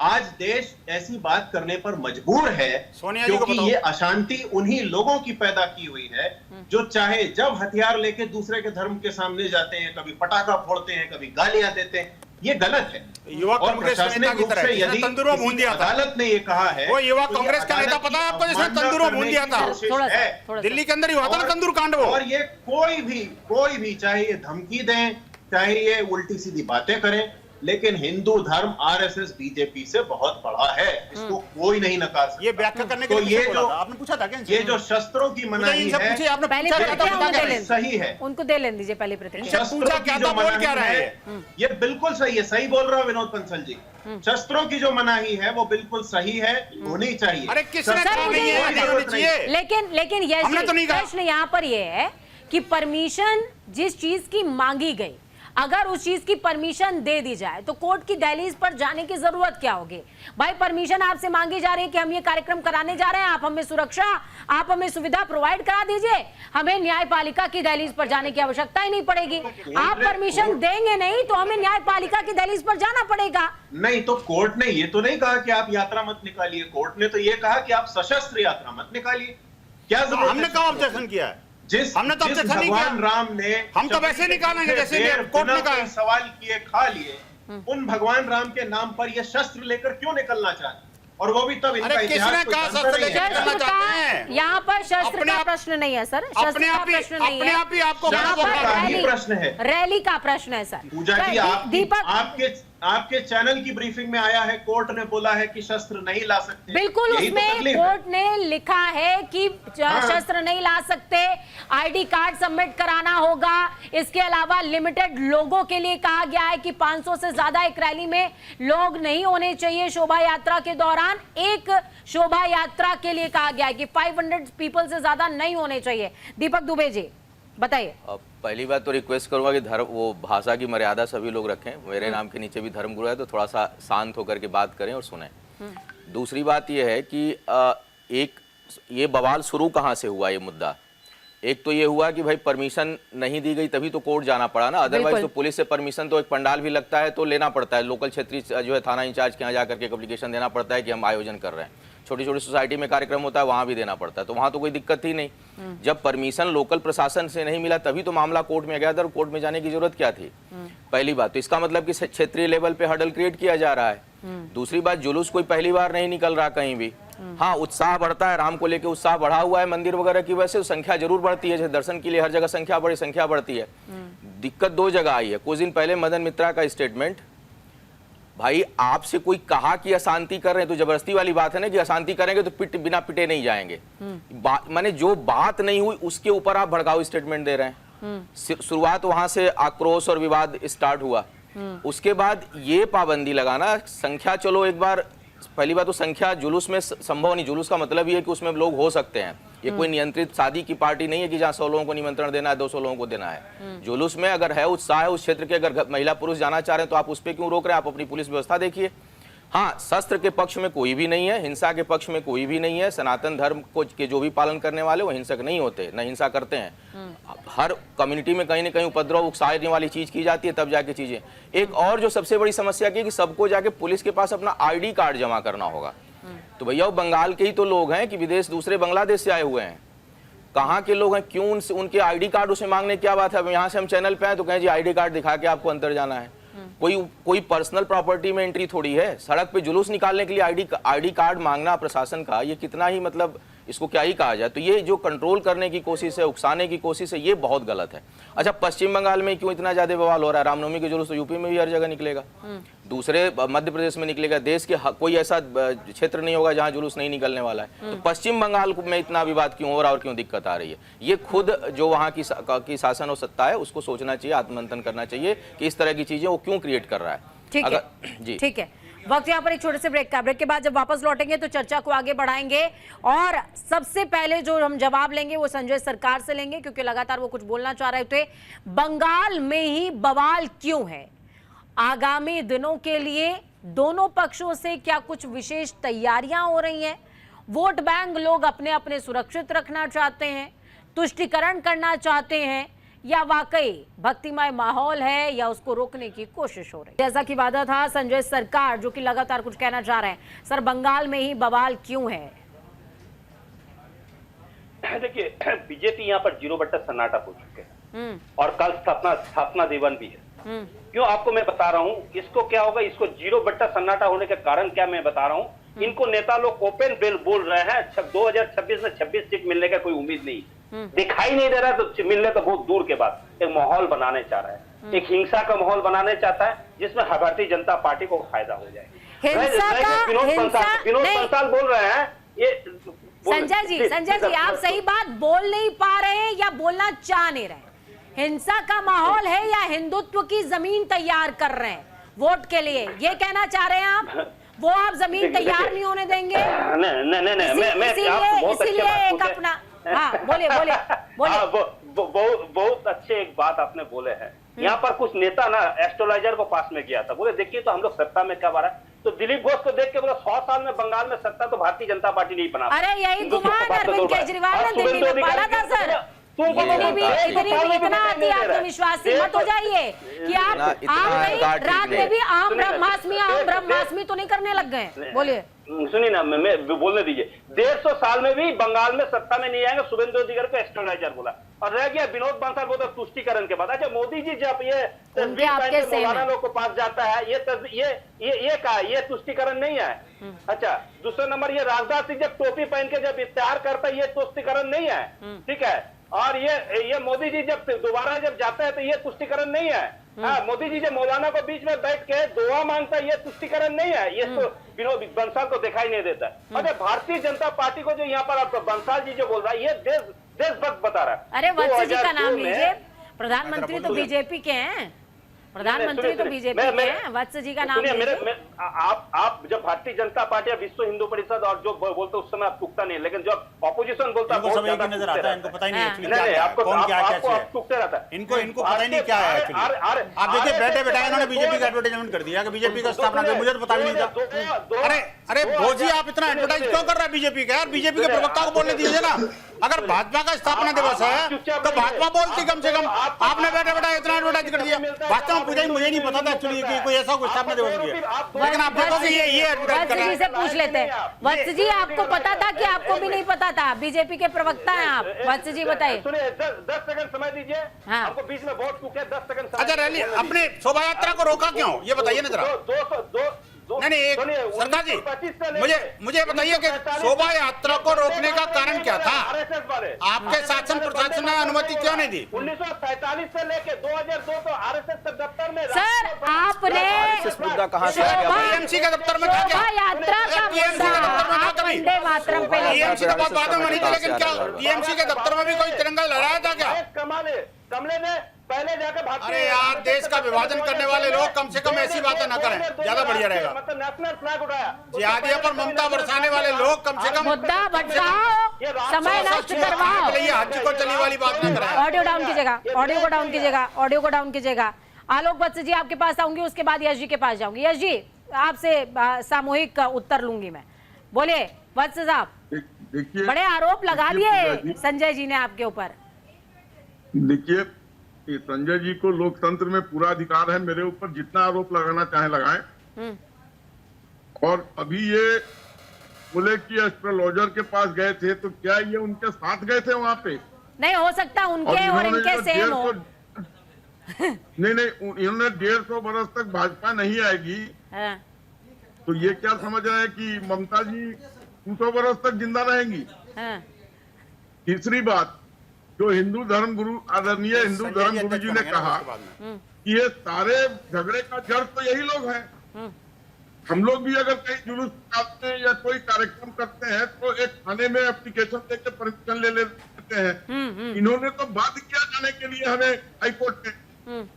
आज देश ऐसी बात करने पर मजबूर है सोनिया जी को क्योंकि बताओ। ये अशांति उन्हीं लोगों की पैदा की हुई है जो चाहे जब हथियार लेके दूसरे के धर्म के सामने जाते हैं, कभी पटाखा फोड़ते हैं, कभी गालियां देते हैं। ये गलत है। युवा और कांग्रेस प्रशासनिक नेता की रूप तरह से जिसने यदि तंदूर में भून किसी दिया था, अदालत ने ये कहा है, वो युवा तो ये कांग्रेस का नेता अदालत पता है की आपको जिसने अवमानना तंदूर में भून करने दिया की था? कोशिश थोड़ा सा, है। थोड़ा सा। दिल्ली के अंदर ही हुआ था ना तंदूर कांड वो। और ये कोई भी चाहे ये धमकी दें, चाहे ये उल्टी सीधी बातें करें, लेकिन हिंदू धर्म आरएसएस बीजेपी से बहुत बड़ा है, इसको कोई नहीं नकार सकता। ये व्याख्या करने के तो लिए ये बोला जो था, आपने पूछा था क्या इनसे? ये जो शस्त्रों की मनाही इनसे है, पूछिए, आपने पहले पूछा क्या प्रतिक्रिया था? उनको दे लेने सही है। उनको दे लेने दीजिए पहले प्रतिक्रिया। इनसे पूछा क्या था, बोल क्या रहे हैं? ये बिल्कुल सही है, सही बोल रहा हूँ विनोद बंसल जी। शस्त्रों की जो मनाही है वो बिल्कुल सही है, होनी चाहिए। अरे किसने सर, कहा मुझे नहीं ये है, नहीं होनी चाहिए? लेकिन यश हमने जी, तो नहीं कहा। प्रश्न यहाँ पर ये है कि परमिशन जिस चीज की मांगी गई, अगर उस चीज की परमिशन दे दी जाए तो कोर्ट की दहलीज पर जाने की जरूरत क्या होगी? भाई परमिशन आपसे मांगी जा रही है कि हम ये कार्यक्रम कराने जा रहे हैं, आप हमें सुरक्षा, आप हमें सुविधा प्रोवाइड करा दीजिए, हमें न्यायपालिका की दहलीज पर जाने की आवश्यकता ही नहीं पड़ेगी। आप परमिशन देंगे नहीं तो हमें न्यायपालिका की दहलीज पर जाना पड़ेगा। नहीं तो कोर्ट ने ये तो नहीं कहा कि आप यात्रा मत निकालिए, कोर्ट ने तो ये कहा कि आप सशस्त्र यात्रा मत निकालिए। क्या जरूरत हमने है? कहा ऑब्जेक्शन किया है, जिस हमने तो जिस ऑब्जेक्शन नहीं किया। भगवान राम ने हम तो वैसे निकालेंगे जैसे देर कोर्ट ने बिना कहा। कोई सवाल किए खा लिए, उन भगवान राम के नाम पर ये शस्त्र लेकर क्यों निकलना चाहते? और वो भी तब इनका अरे इतिहास किसने कोई कहा जानता शस्त्र नहीं है। लेकर करना चाहते हैं? यहाँ पर शस्त्र अपने का आप- प्रश्न नहीं है सर, शस्त्र अपने का आप ही प्रश्न नहीं अपने है, आप ही आपको यहाँ बोल पर रहा है। ही प्रश्न है। रैली का प्रश्न है सर। पूजा जी दीपक आपके चैनल की ब्रीफिंग में आया है, कोर्ट ने बोला है कि शस्त्र नहीं ला सकते। बिल्कुल, यही तो उसमें तकलीफ है। कोर्ट ने लिखा है कि शस्त्र नहीं ला सकते, आईडी कार्ड सबमिट कराना होगा। इसके अलावा लिमिटेड लोगों के लिए कहा गया है कि 500 से ज्यादा एक रैली में लोग नहीं होने चाहिए। शोभा यात्रा के दौरान एक शोभा यात्रा के लिए कहा गया है कि 500 पीपल से ज्यादा नहीं होने चाहिए। दीपक दुबे जी बताइए। पहली बात तो रिक्वेस्ट करूंगा कि धर्म वो भाषा की मर्यादा सभी लोग रखें। मेरे नाम के नीचे भी धर्मगुरु है तो थोड़ा सा शांत होकर के बात करें और सुनें। दूसरी बात यह है कि एक ये बवाल शुरू कहाँ से हुआ ये मुद्दा। एक तो ये हुआ कि भाई परमिशन नहीं दी गई तभी तो कोर्ट जाना पड़ा ना, अदरवाइज तो पुलिस से परमिशन तो एक पंडाल भी लगता है तो लेना पड़ता है। लोकल क्षेत्रीय जो है थाना इंचार्ज के यहाँ जाकर के एप्लीकेशन देना पड़ता है कि हम आयोजन कर रहे हैं। छोटी छोटी सोसाइटी में कार्यक्रम होता है वहां भी देना पड़ता है, तो वहां तो कोई दिक्कत ही नहीं। जब परमिशन लोकल प्रशासन से नहीं मिला तभी तो मामला कोर्ट में गया था, और कोर्ट में जाने की जरूरत क्या थी। पहली बात तो इसका मतलब कि क्षेत्रीय लेवल पे हर्डल क्रिएट किया जा रहा है। दूसरी बात जुलूस कोई पहली बार नहीं निकल रहा कहीं भी। हाँ, उत्साह बढ़ता है, राम को लेकर उत्साह बढ़ा हुआ है मंदिर वगैरह की वजह से, संख्या जरूर बढ़ती है। दर्शन के लिए हर जगह संख्या बढ़ती है। दिक्कत दो जगह आई है। कुछ दिन पहले मदन मित्रा का स्टेटमेंट, भाई आपसे कोई कहा कि अशांति कर रहे हैं तो जबरदस्ती वाली बात है ना कि अशांति करेंगे तो बिना पिटे नहीं जाएंगे। माने जो बात नहीं हुई उसके ऊपर आप भड़काऊ स्टेटमेंट दे रहे हैं। शुरुआत वहां से आक्रोश और विवाद स्टार्ट हुआ। उसके बाद ये पाबंदी लगाना, संख्या चलो एक बार, पहली बात तो संख्या जुलूस में संभव नहीं। जुलूस का मतलब ये है कि उसमें लोग हो सकते हैं। ये कोई नियंत्रित शादी की पार्टी नहीं है कि जहाँ 100 लोगों को निमंत्रण देना है, 200 लोगों को देना है। जुलूस में अगर है उत्साह है उस क्षेत्र के, अगर महिला पुरुष जाना चाह रहे हैं तो आप उस पर क्यों रोक रहे हैं? आप अपनी पुलिस व्यवस्था देखिए। हाँ, शस्त्र के पक्ष में कोई भी नहीं है, हिंसा के पक्ष में कोई भी नहीं है। सनातन धर्म को के जो भी पालन करने वाले वो हिंसक नहीं होते, न हिंसा करते हैं। हर कम्युनिटी में कहीं ना कहीं उपद्रव उकसाने वाली चीज की जाती है तब जाके चीजें। एक और जो सबसे बड़ी समस्या की है कि सबको जाके पुलिस के पास अपना आईडी कार्ड जमा करना होगा। तो भैया वो बंगाल के ही तो लोग हैं कि विदेश दूसरे बांग्लादेश से आए हुए हैं। कहाँ के लोग हैं, क्यों उनके आईडी कार्ड उसे मांगने क्या बात है? अब यहाँ से हम चैनल पे आए तो कहें जी आईडी कार्ड दिखा के आपको अंदर जाना है। कोई पर्सनल प्रॉपर्टी में एंट्री थोड़ी है। सड़क पे जुलूस निकालने के लिए आईडी कार्ड मांगना प्रशासन का, ये कितना ही मतलब इसको क्या ही कहा जाए। तो ये जो कंट्रोल करने की कोशिश है, उकसाने की कोशिश है, ये बहुत गलत है। अच्छा, पश्चिम बंगाल में क्यों इतना ज्यादा बवाल हो रहा है? रामनवमी के जुलूस तो यूपी में भी हर जगह निकलेगा, दूसरे मध्य प्रदेश में निकलेगा। देश के कोई ऐसा क्षेत्र नहीं होगा जहां जुलूस नहीं निकलने वाला है। तो पश्चिम बंगाल में इतना विवाद क्यों हो रहा है और क्यों दिक्कत आ रही है? ये खुद जो वहां की शासन और सत्ता है उसको सोचना चाहिए, आत्ममंथन करना चाहिए कि इस तरह की चीजें वो क्यों क्रिएट कर रहा है। ठीक है जी, ठीक है। वक्त यहाँ पर एक छोटे से ब्रेक का। ब्रेक के बाद जब वापस लौटेंगे तो चर्चा को आगे बढ़ाएंगे और सबसे पहले जो हम जवाब लेंगे वो संजय सरकार से लेंगे, क्योंकि लगातार वो कुछ बोलना चाह रहे थे। बंगाल में ही बवाल क्यों है? आगामी दिनों के लिए दोनों पक्षों से क्या कुछ विशेष तैयारियां हो रही हैं? वोट बैंक लोग अपने अपने सुरक्षित रखना चाहते हैं, तुष्टीकरण करना चाहते हैं, या वाकई भक्तिमय माहौल है या उसको रोकने की कोशिश हो रही है? जैसा कि वादा था, संजय सरकार जो कि लगातार कुछ कहना चाह रहे हैं। सर, बंगाल में ही बवाल क्यों है? देखिए, बीजेपी यहाँ पर 0 सन्नाटा हो चुके हैं और कल स्थापना दिवस भी है। क्यों आपको मैं बता रहा हूँ, इसको क्या होगा, इसको 0 सन्नाटा होने के कारण क्या मैं बता रहा हूँ। इनको नेता लोग ओपन बिल बोल रहे हैं 2026 में 26 सीट मिलने का कोई उम्मीद नहीं, दिखाई नहीं दे रहा, तो मिलने तो बहुत दूर के बाद एक माहौल बनाने चाह रहा है, एक हिंसा का माहौल बनाने चाहता है जिसमें भारतीय जनता पार्टी को फायदा हो जाए। विनोद बंसल बोल रहे हैं ये। संजय जी आप सही बात बोल नहीं पा रहे हैं या बोलना चाह नहीं रहे? हिंसा का माहौल है या हिंदुत्व की जमीन तैयार कर रहे हैं वोट के लिए, ये कहना चाह रहे हैं आप? वो आप जमीन तैयार नहीं होने देंगे? इसीलिए एक अपना, हाँ बोले बहुत अच्छे एक बात आपने बोले हैं। यहाँ पर कुछ नेता ना एस्ट्रोलॉजर को पास में गया था, बोले देखिए तो हम लोग सत्ता में कब आ रहा है, तो दिलीप घोष को देख के बोला 100 साल में बंगाल में सत्ता तो भारतीय जनता पार्टी नहीं बना। अरे यही गुमान अरविंद केजरीवाल ने दिल्ली में पाला था सर। इतना आत्मविश्वासी मत हो जाइए कि आप रात में भी आम ब्रह्मास्मि तो नहीं करने लग गए। बोलिए। सुनिए ना, मैं बोलने दीजिए। 150 साल में भी बंगाल में सत्ता में नहीं आएंगे, शुभेंदु अधिकारी को एस्ट्रोलॉजर बोला और रह गया विनोद बंसल बोलता तुष्टीकरण के बाद। अच्छा, मोदी जी जब ये मौलाना लोग को पास जाता है, ये कहा ये तुष्टीकरण नहीं है। अच्छा, दूसरा नंबर ये राजनाथ सिंह जब टोपी पहन के जब इफ्तार करता है, ये तुष्टीकरण नहीं है, ठीक है। और ये मोदी जी जब दोबारा जब जाता है तो ये तुष्टीकरण नहीं है। हाँ, मोदी जी जब मौलाना को बीच में बैठ के दुआ मांगता है, ये तुष्टीकरण नहीं है। ये तो विनोद बंसल को दिखाई नहीं देता है। अरे भारतीय जनता पार्टी को जो यहाँ पर आपको बंसल जी जो बोल रहा है, ये देश देशभक्त बता रहा है। अरे वत्स जी का 2002 नाम में- लीजिए, प्रधानमंत्री तो बीजेपी के हैं, प्रधानमंत्री तो बीजेपी के हैं, वत्स जी का नाम सुनिए, लीजिए। आप जब भारतीय जनता पार्टी या विश्व हिंदू परिषद और जो बोलते उस समय आप टूकता नहीं, लेकिन जब ऑपोजिशन बोलता है इनको बहुत सब एक ज्यादा ही नजर टूकते आता है, रहता इनको पता ही नहीं हाँ। एक्चुअली नहीं, क्या नहीं, क्या है, आपको कौन क्या क्या आपको है। टूकते रहता है। इनको पता ही नहीं क्या है एक्चुअली। आप देखिए बैठे बैठे इन्होंने बीजेपी का एडवर्टाइजमेंट कर दिया कि बीजेपी का स्थापना कर, मुझे तो पता भी नहीं था। अरे भोजी आप इतना एडवर्टाइज क्यों कर रहा है बीजेपी का यार? बीजेपी के प्रवक्ता को बोलने दीजिए ना। अगर भाजपा का स्थापना दिवस है तो भाजपा बोलती कम से कम, आपने बैठे बैठे इतना एडवर्टाइज कर दिया। वास्तव में मुझे नहीं पता था एक्चुअली कि कोई ऐसा कोई स्थापना दिवस भी है, लेकिन आप देखो कि ये एडवर्टाइज कर वत्स रहा जी है। से पूछ लेते हैं। वत्स जी आपको पता था कि आपको भी नहीं पता था? बीजेपी के प्रवक्ता हैं आप, वत्स जी बताइए। सुनिए, 10 सेकंड समय दीजिए। हाँ। हमको बीच में बहुत टूके, 10 सेकंड समय अच्छा रैली अपने शोभा यात्रा को रोका क्यों, ये बताइए ना जरा। नहीं एक सरदार जी मुझे बताइए कि शोभा यात्रा को रोकने का कारण क्या था? आरएसएस वाले आपके शासन प्रशासन ने अनुमति क्यों नहीं दी? 1947 से लेके 2002 तो आरएसएस के दफ्तर में सर आपने इस मुद्दा कहाँ से आ गया? शोभा टीएमसी के दफ्तर में था क्या? शोभा यात्रा का TMC के मुद्दा दफ्तर में था आप कभी? वंदे मातरम पे ले टीएमसी तो बहुत बाद में बनी थी, लेकिन क्या टीएमसी के दफ्तर में भी कोई तिरंगा लहराया था क्या? कमले ने पहले जाकर भारतीय अरे यार देश का विभाजन करने वाले लोग कम से कम ऐसी बातें न करें, ज्यादा बढ़िया रहेगा। मतलब नेशनल फ्लैग उठाया, जिहादियों पर ममता बरसाने वाले लोग कम से कम मुद्दा भटकाओ, समय नष्ट करवाओ। ये हज को चली वाली बात न कराएं। ऑडियो डाउन कीजिएगा, ऑडियो को डाउन कीजिएगा, ऑडियो को डाउन कीजिएगा। आलोक वत्स जी आपके पास आऊंगी, उसके बाद यश जी के पास जाऊंगी। यश जी आपसे सामूहिक उत्तर लूंगी मैं। बोलिए वत्स साहब, देखिए बड़े आरोप लगा देखिए दिए पूजा जी, संजय जी ने आपके ऊपर। देखिए ये संजय जी को लोकतंत्र में पूरा अधिकार है, मेरे ऊपर जितना आरोप लगाना चाहे लगाएं। और अभी ये बोले कि एस्ट्रोलॉजर के पास गए थे, तो क्या ये उनके साथ गए थे वहां पे? नहीं हो सकता उनके और इन्होंने इनके जो सेम हो। 150 इन्होंने 150 बरस तक भाजपा नहीं आएगी, हाँ, तो ये क्या समझ रहे हैं कि ममता जी 200 बरस तक जिंदा रहेंगी? हाँ, तीसरी बात, जो हिंदू धर्म गुरु आदरणीय हिंदू धर्म गुरु जी ने कहा कि ये सारे झगड़े का जड़ तो यही लोग हैं। हम लोग भी अगर कहीं जुलूस निकालते हैं या कोई कार्यक्रम करते हैं तो एक थाने में एप्लीकेशन देकर परमिशन ले लेते हैं। इन्होंने तो बाध्य किया जाने के लिए हमें हाईकोर्ट में,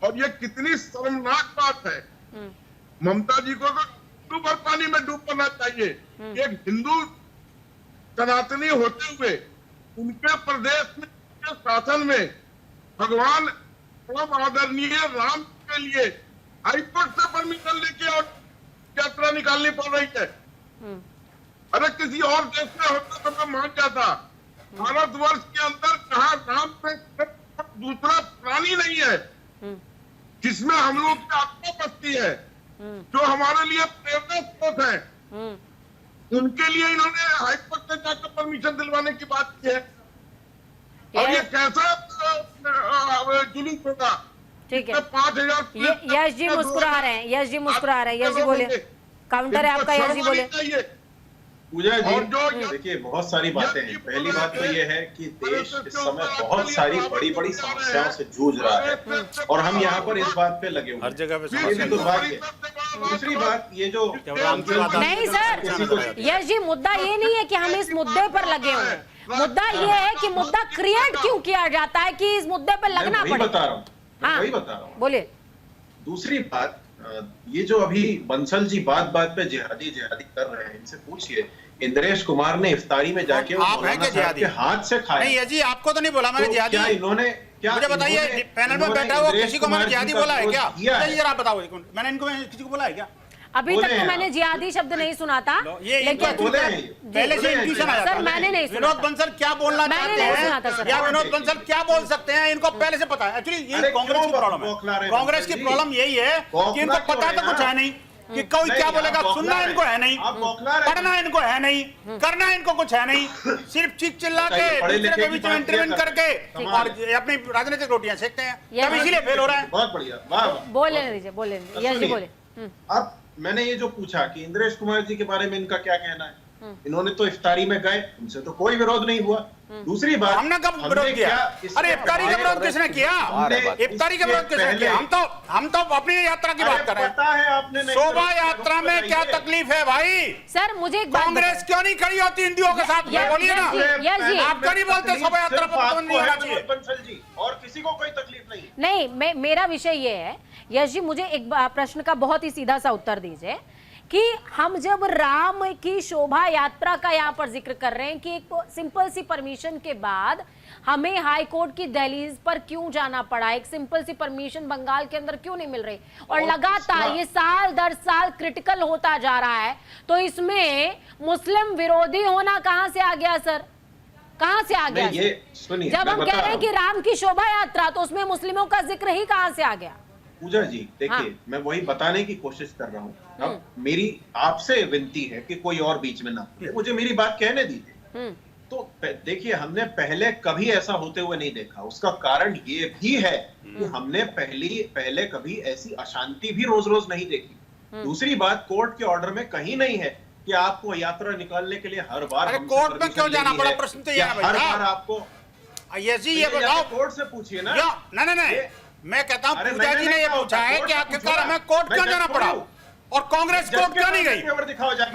और ये कितनी शर्मनाक बात है। ममता जी को तो भर पानी में डूब करना चाहिए। एक हिंदू सनातनी होते हुए उनके प्रदेश में, उनके शासन में भगवान परम आदरणीय राम के लिए हाईकोर्ट से परमिशन लेके और यात्रा निकालनी पड़ रही है। अरे किसी और देश में होता तो मैं मान जाता। भारतवर्ष के अंदर जहाँ राम से दूसरा प्राणी नहीं है, जिसमें हम लोग की आत्मा बसती है, जो हमारे लिए प्रेरणा स्रोत है, उनके लिए इन्होंने हाईकोर्ट से जाकर परमिशन दिलवाने की बात की है। और ये कैसा जुलूस होगा? ठीक है। 5000 यश जी मुस्कुरा रहे हैं, यश जी मुस्कुरा रहे हैं। यश जी बोलिए, काउंटर है आपका, यश जी बोलिए। पूजा और जी जो- देखिए बहुत सारी बातें हैं। पहली बात तो ये है कि देश इस समय बहुत सारी बड़ी बड़ी समस्याओं से जूझ रहा है और हम यहाँ पर इस बात पे लगे हुए हर हैं। जगह पे ये भी तो बात है। दूसरी बात ये जो राम की बात नहीं सर, यश जी मुद्दा ये नहीं है कि हम इस मुद्दे पर लगे हुए हैं। मुद्दा ये है कि मुद्दा क्रिएट क्यों किया जाता है कि इस मुद्दे पर मैं लगना वही पड़े। बता रहा हूँ, हाँ, वही बता रहा हूँ। बोलिए। दूसरी बात, ये जो अभी बंसल जी बात बात पे जिहादी जिहादी कर रहे हैं, इनसे पूछिए इंद्रेश कुमार ने इफ्तारी में जाके वो आप हैं मौलाना क्या साहब जिहादी? के हाथ से खाया। नहीं यश जी आपको तो नहीं बोला मैंने तो जिहादी। क्या इन्होंने मुझे बताइए पैनल में बैठा हुआ किसी को मैंने जिहादी बोला है क्या? जरा बताओ, मैंने इनको किसी को बोला है क्या? अभी तक तो मैंने जिहादी शब्द नहीं सुना था, ये लेकिन बोले हैं। पहले से इंट्यूशन आया सर था। मैंने नहीं सुना विनोद था। बंसल क्या बोलना मैंने चाहते नहीं सुना था, हैं सर। या विनोद बंसल क्या बोल सकते हैं, इनको पहले से पता है। एक्चुअली ये अरे कांग्रेस की क्यों प्रॉब्लम बौखला है। रहे कांग्रेस बंसल की जी? प्रॉब्लम यही है कि बौखला इनको क्यों पता रहे तो कुछ ना? है नहीं कि कोई नहीं, क्या आप बोलेगा, बौखला सुनना रहे। इनको है नहीं, आप बौखला रहे। पढ़ना इनको है नहीं, करना इनको कुछ है नहीं, सिर्फ चीख चिल्ला के चाहिए, पढ़े दूसरे लिखे के की बीच में बात इंटरवेन किया करके कमाल और अपनी राजनीतिक रोटियां सेकते हैं। ये तब इसीलिए फेल हो रहा है। बहुत बढ़िया, वाह वाह। बोल लेने दीजिए, बोल लेने दीजिए। यश जी बोले। अब मैंने ये जो पूछा कि इंद्रेश कुमार जी के बारे में इनका क्या कहना है, इन्होंने तो इफ्तारी में गए, उनसे तो कोई विरोध नहीं हुआ। दूसरी बात, हमने कब विरोध किया? अरे इफ्तारी का विरोध किसने किया? इफ्तारी का विरोध किसने किया? हम तो अपनी यात्रा की बात कर रहे हैं। पता है आपने नहीं, शोभा यात्रा में क्या तकलीफ है भाई? सर मुझे एक बात कांग्रेस क्यों नहीं खड़ी होती हिंदुओं के साथ में? बोलिए ना, यस जी। आप क्यों नहीं बोलते शोभा यात्रा पर प्रतिबंध नहीं होना चाहिए? बंसल जी, और किसी को कोई तकलीफ नहीं। नहीं, मेरा विषय ये है यश जी, मुझे एक प्रश्न का बहुत ही सीधा सा उत्तर दीजिए कि हम जब राम की शोभा यात्रा का यहाँ पर जिक्र कर रहे हैं कि एक सिंपल सी परमिशन के बाद हमें हाई कोर्ट की दहलीज पर क्यों जाना पड़ा, एक सिंपल सी परमिशन बंगाल के अंदर क्यों नहीं मिल रही, और लगातार ये साल दर साल क्रिटिकल होता जा रहा है, तो इसमें मुस्लिम विरोधी होना कहां से आ गया सर? कहां से आ गया? ये सुनिए, जब हम कह रहे हैं कि राम की शोभा यात्रा, तो उसमें मुस्लिमों का जिक्र ही कहां से आ गया? पूजा जी देखिए, हाँ। मैं वही बताने की कोशिश कर रहा हूँ। अब मेरी आपसे विनती है कि कोई और बीच में ना बोले, मुझे मेरी बात कहने दीजिए। तो देखिए, हमने पहले कभी ऐसा होते हुए नहीं देखा। उसका कारण ये भी है कि हमने पहले कभी ऐसी अशांति भी रोज रोज नहीं देखी। दूसरी बात, कोर्ट के ऑर्डर में कहीं नहीं है कि आपको यात्रा निकालने के लिए हर बार अरे कोर्ट में क्यों जाना पड़ा? प्रश्न तो ये है हर भाई, बार आपको ये जी ये बताओ, कोर्ट से पूछिए ना। नहीं, मैं कहता हूँ अरे पूजा जी मैंने ने ये कहा पूछा है कोर्ट कि से आखिरकार पूछो हमें ना। कोर्ट क्यों मैं जाना जज पड़ा, हूँ। और कांग्रेस कोर्ट क्यों नहीं गई?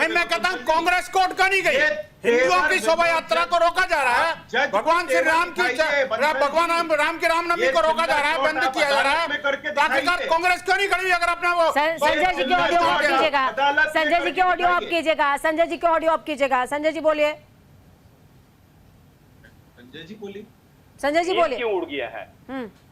मैं कहता हूँ कांग्रेस कोर्ट क्यों नहीं गई? हिंदुओं की शोभा यात्रा को रोका जा रहा है, भगवान श्री राम की भगवान राम की रामनवमी को रोका जा रहा है, बंद किया जा रहा है, तो आखिरकार कांग्रेस क्यों नहीं खड़ी हुई? अगर अपना वो संजय जी के ऑडियो ऑफ कीजिएगा, संजय जी के ऑडियो ऑफ कीजिएगा, संजय जी के ऑडियो ऑफ कीजिएगा। संजय जी बोलिए, संजय जी बोलिए। संजय जी बोलिए। क्यों उड़ गया है?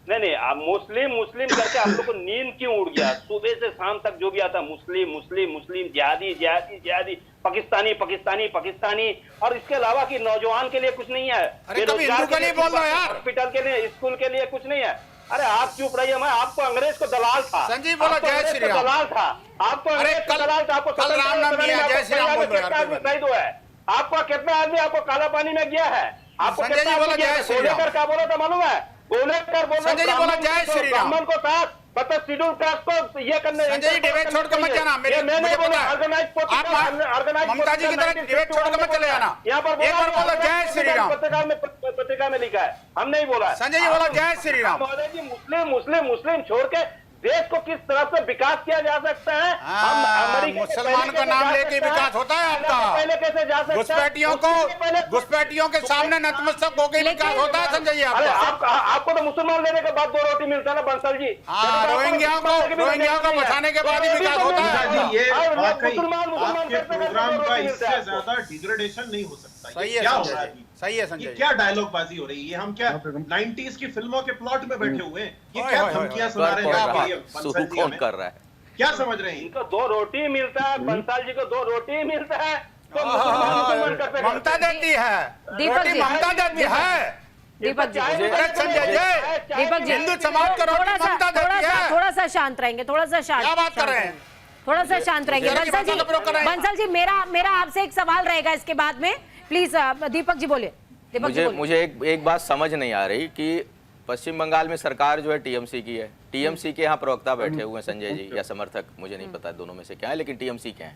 नहीं, आप मुस्लिम करके आप लोग को नींद क्यों उड़ गया? सुबह से शाम तक जो भी आता मुस्लिम जिहादी पाकिस्तानी, और इसके अलावा कि नौजवान के लिए कुछ नहीं है, अरे कभी हिंदू के लिए बोल दो यार, हॉस्पिटल के लिए, स्कूल के लिए कुछ नहीं है। अरे आप चुप रहिए, मैं आपको अंग्रेज को दलाल था। संजीव बोला जय श्री राम। दलाल था आपको, अरे अंग्रेज दलाल था आपको। कल रामनवमी है, जय श्री राम बोल रहे हैं। शहीद हुआ है आपका, कितना आदमी आपको काला पानी में गया है? आपको संजय जी बोला जय श्री राम। क्या बोला था मालूम है? गोलेकर बोला, संजय जी बोला जय श्री राम। ब्राह्मण को साथ मतलब शेड्यूल कास्ट को ये करने। संजय जी डिबेट छोड़ कर मत जाना, मुझे पता है आप ममता जी की तरह डिबेट छोड़ कर मत चले जाना। यहाँ पर एक बार बोला जय श्री राम, पत्रिका में लिखा है, हम नहीं बोला। संजय जी बोला जय श्री राम। महोदय जी, मुस्लिम छोड़ के देश को किस तरह से विकास किया जा सकता है? मुसलमान का नाम लेके विकास होता है आपका? पहले कैसे जा सकता है? घुसपैठियों के सामने नतमस्तक होकर विकास होता है संजय जी अरे आपका? आपको तो मुसलमान लेने के बाद 2 रोटी मिलता है ना बंसल जी। रोहिंग्या को बचाने के बाद ही विकास होता है। ये मुसलमान आपके प्रोग्राम का इससे ज्यादा डिग्रेडेशन नहीं हो सकता। सही है क्या हो संजय रहा जी, है? सही है ये संजय जी। क्या डायलॉग बाजी हो रही है? हम क्या 90s की फिल्मों के प्लॉट में बैठे हुए हैं? ये क्या धमकियां सुना रहे हैं? शुरू कौन कर रहा है? क्या समझ रहे हैं? इनको 2 रोटी मिलता है, बंसल जी को 2 रोटी मिलता है, तो मुसलमान करते ममता देती है, दीपक जी, ममता देती है। दीपक जी, संजय जी, दीपक जी, हिंदू समाज का रोटी ममता देती है। थोड़ा सा शांत रहेंगे, थोड़ा सा शांत। क्या बात कर रहे हैं? थोड़ा सा शांत रहेंगे। बंसल जी, मेरा आपसे एक सवाल रहेगा इसके बाद में, प्लीज। दीपक जी बोलिए। मुझे एक बात समझ नहीं आ रही कि पश्चिम बंगाल में सरकार जो है टीएमसी की है, टीएमसी के यहाँ प्रवक्ता बैठे हुए हैं संजय जी या समर्थक, मुझे नहीं पता दोनों में से क्या है, लेकिन टीएमसी के हैं।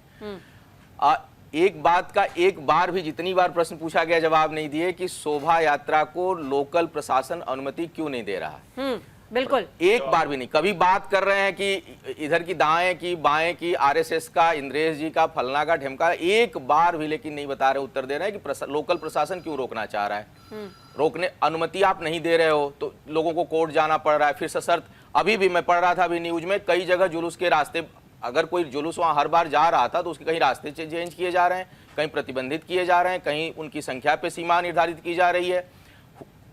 एक बात का एक बार भी, जितनी बार प्रश्न पूछा गया, जवाब नहीं दिए कि शोभा यात्रा को लोकल प्रशासन अनुमति क्यों नहीं दे रहा है। बिल्कुल, एक बार भी नहीं। कभी बात कर रहे हैं कि इधर की दाएं की बाएं की, आरएसएस का, इंद्रेश जी का, फलना का, ढिमका, एक बार भी लेकिन नहीं बता रहे, उत्तर दे रहे हैं कि लोकल प्रशासन क्यों रोकना चाह रहा है। रोकने अनुमति आप नहीं दे रहे हो तो लोगों को कोर्ट जाना पड़ रहा है, फिर सशर्त। अभी भी मैं पढ़ रहा था अभी न्यूज में, कई जगह जुलूस के रास्ते, अगर कोई जुलूस वहां हर बार जा रहा था तो उसके कहीं रास्ते चेंज किए जा रहे हैं, कहीं प्रतिबंधित किए जा रहे हैं, कहीं उनकी संख्या पे सीमा निर्धारित की जा रही है।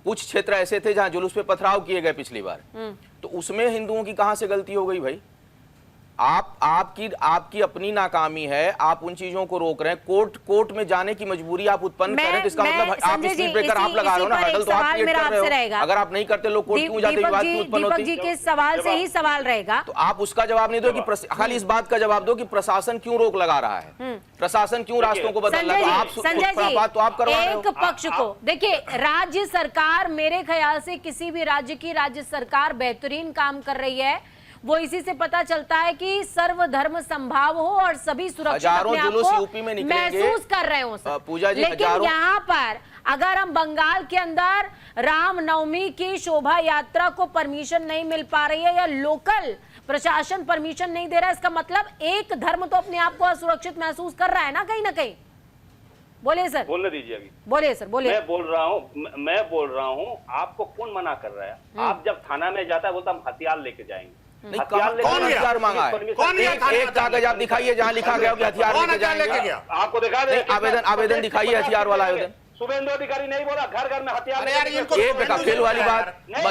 कुछ क्षेत्र ऐसे थे जहां जुलूस पे पथराव किए गए पिछली बार, तो उसमें हिंदुओं की कहां से गलती हो गई भाई? आपकी अपनी नाकामी है, आप उन चीजों को रोक रहे हैं। कोर्ट में जाने की मजबूरी आप उत्पन्न कर रहे हैं, तो इसका मतलब आप स्पीड ब्रेकर आप लगा रहे हो ना, हर्डल तो आप क्रिएट कर रहे हो। अगर आप नहीं करते, लोग कोर्ट क्यों जाते, बात क्यों उत्पन्न होती? दीपक जी के सवाल से ही सवाल रहेगा, तो आप उसका जवाब नहीं दो कि खाली इस बात का जवाब दो कि प्रशासन क्यों रोक लगा रहा है, प्रशासन क्यों रास्तों को बदल रहा है। संजय जी, एक पक्ष को देखिए, राज्य सरकार, मेरे ख्याल से किसी भी राज्य की राज्य सरकार बेहतरीन काम कर रही है। वो इसी से पता चलता है कि सर्वधर्म संभाव हो और सभी सुरक्षित हजारों अपने आप जुलूस को यूपी में निकलेंगे। महसूस कर रहे हो सर। पूजा जी, लेकिन हजारों- यहाँ पर अगर हम बंगाल के अंदर रामनवमी की शोभा यात्रा को परमिशन नहीं मिल पा रही है या लोकल प्रशासन परमिशन नहीं दे रहा है, इसका मतलब एक धर्म तो अपने आप को असुरक्षित महसूस कर रहा है ना कहीं। बोलिए सर। बोलने दीजिए अभी। बोलिए सर, बोलिए। मैं बोल रहा हूँ आपको कौन मना कर रहा है? आप जब थाना में जाता है बोलता हम हथियार लेके जाएंगे। नहीं, हथियार लेके कौन जाएंगे। हथियार मांगा है? कौन गया थाने में? एक कागज आप दिखाइए जहां लिखा गया हो कि हथियार कौन लेके हथियार लेके जाएंगे। गया? आपको दिखा दे। आवेदन दिखाइए, हथियार वाला आवेदन। शुभेंदु अधिकारी नहीं बोला घर घर में हथियार अरे यार, लेके इनको- ये बेटा खेल वाली बात।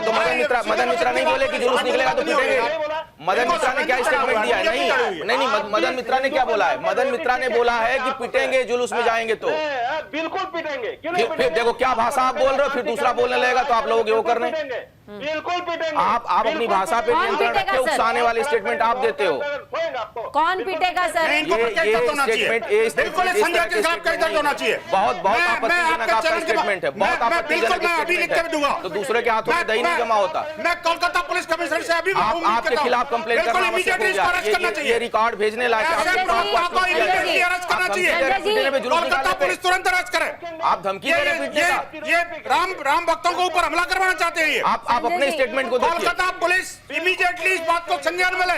तो मदन मित्रा नहीं बोले कि जुलूस निकलेगा तो पिटेंगे। मदन मित्रा ने क्या स्टेटमेंट दिया है? नहीं, मदन मित्रा ने क्या बोला है? मदन मित्रा ने बोला है कि पिटेंगे जुलूस में जाएंगे तो। बिल्कुल पिटेंगे। क्यों नहीं फिर पिटेंगे? देखो क्या भाषा आप बोल रहे हो, फिर दूसरा बोलने लगेगा तो आप लोग वो कर रहे हैं। बिल्कुल पिटेंगे। आप अपनी भाषा पे कौन नियंत्रण पिटेगा रखे, सर? उकसाने वाले स्टेटमेंट आप देते हो। कौन पीटेगा सर? इनको ये प्रत्येक दर्द होना चाहिए। स्टेटमेंट, ये बिल्कुल इस संजय तरह के के खिलाफ कई दर्द होना चाहिए। बहुत मैं आपत्तिजनक आपके आपका चैनल के स्टेटमेंट है। बहुत मैं बिल्कुल आपत्तिजनक मैं अभी लिख के स्टेटमेंट दूंगा। है। तो दूसरे के हाथों में दही नहीं जमा होता। मैं कोलकाता पुलिस कमिश्नर से अभी आप आपके खिलाफ कंप्लेंट करना आवश्यक हो इमीडिएटली अरेस्ट करना गया। ये चाहिए। रिकॉर्ड भेजने लायक है। ऐसे आपको लोगों को इमीडिएटली अरेस्ट करना चाहिए। कोलकाता पुलिस तुरंत अरेस्ट करे। आप धमकी दे रहे हैं पीटने का। ये राम भक्तों के ऊपर हमला करवाना चाहते हैं ये। आप अपने स्टेटमेंट को देखिए। कोलकाता पुलिस इमीडिएटली इस बात को संज्ञान में ले।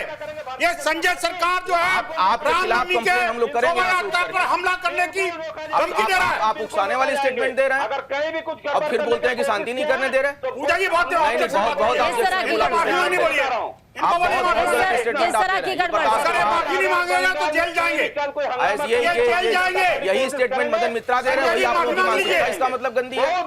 ये संजय सरकार जो है आपके खिलाफ रामनवमी के कंप्लेंट हम लोग करेंगे शोभा महसूस यात्रा पर करके। हमला करने की धमकी दे रहा है। आप उकसाने वाले स्टेटमेंट दे रहे हैं। अगर कहीं भी कुछ अब फिर बोलते हैं कि शांति नहीं करने दे रहे। पूजा जी बहुत नहीं, बहुत इस तरह की माफी नहीं बोलिए। आप बहुत गलत स्टेटमेंट इस तरह आप दे की रहे हैं। गड़बड़ बर्दाश्त अगर नहीं होगा। माफी नहीं मांगेगा तो जेल जाएंगे। यही स्टेटमेंट मदन मित्रा दे रहे हैं, वही आप लोगों की मानसिकता है। इसका मतलब गंदी है,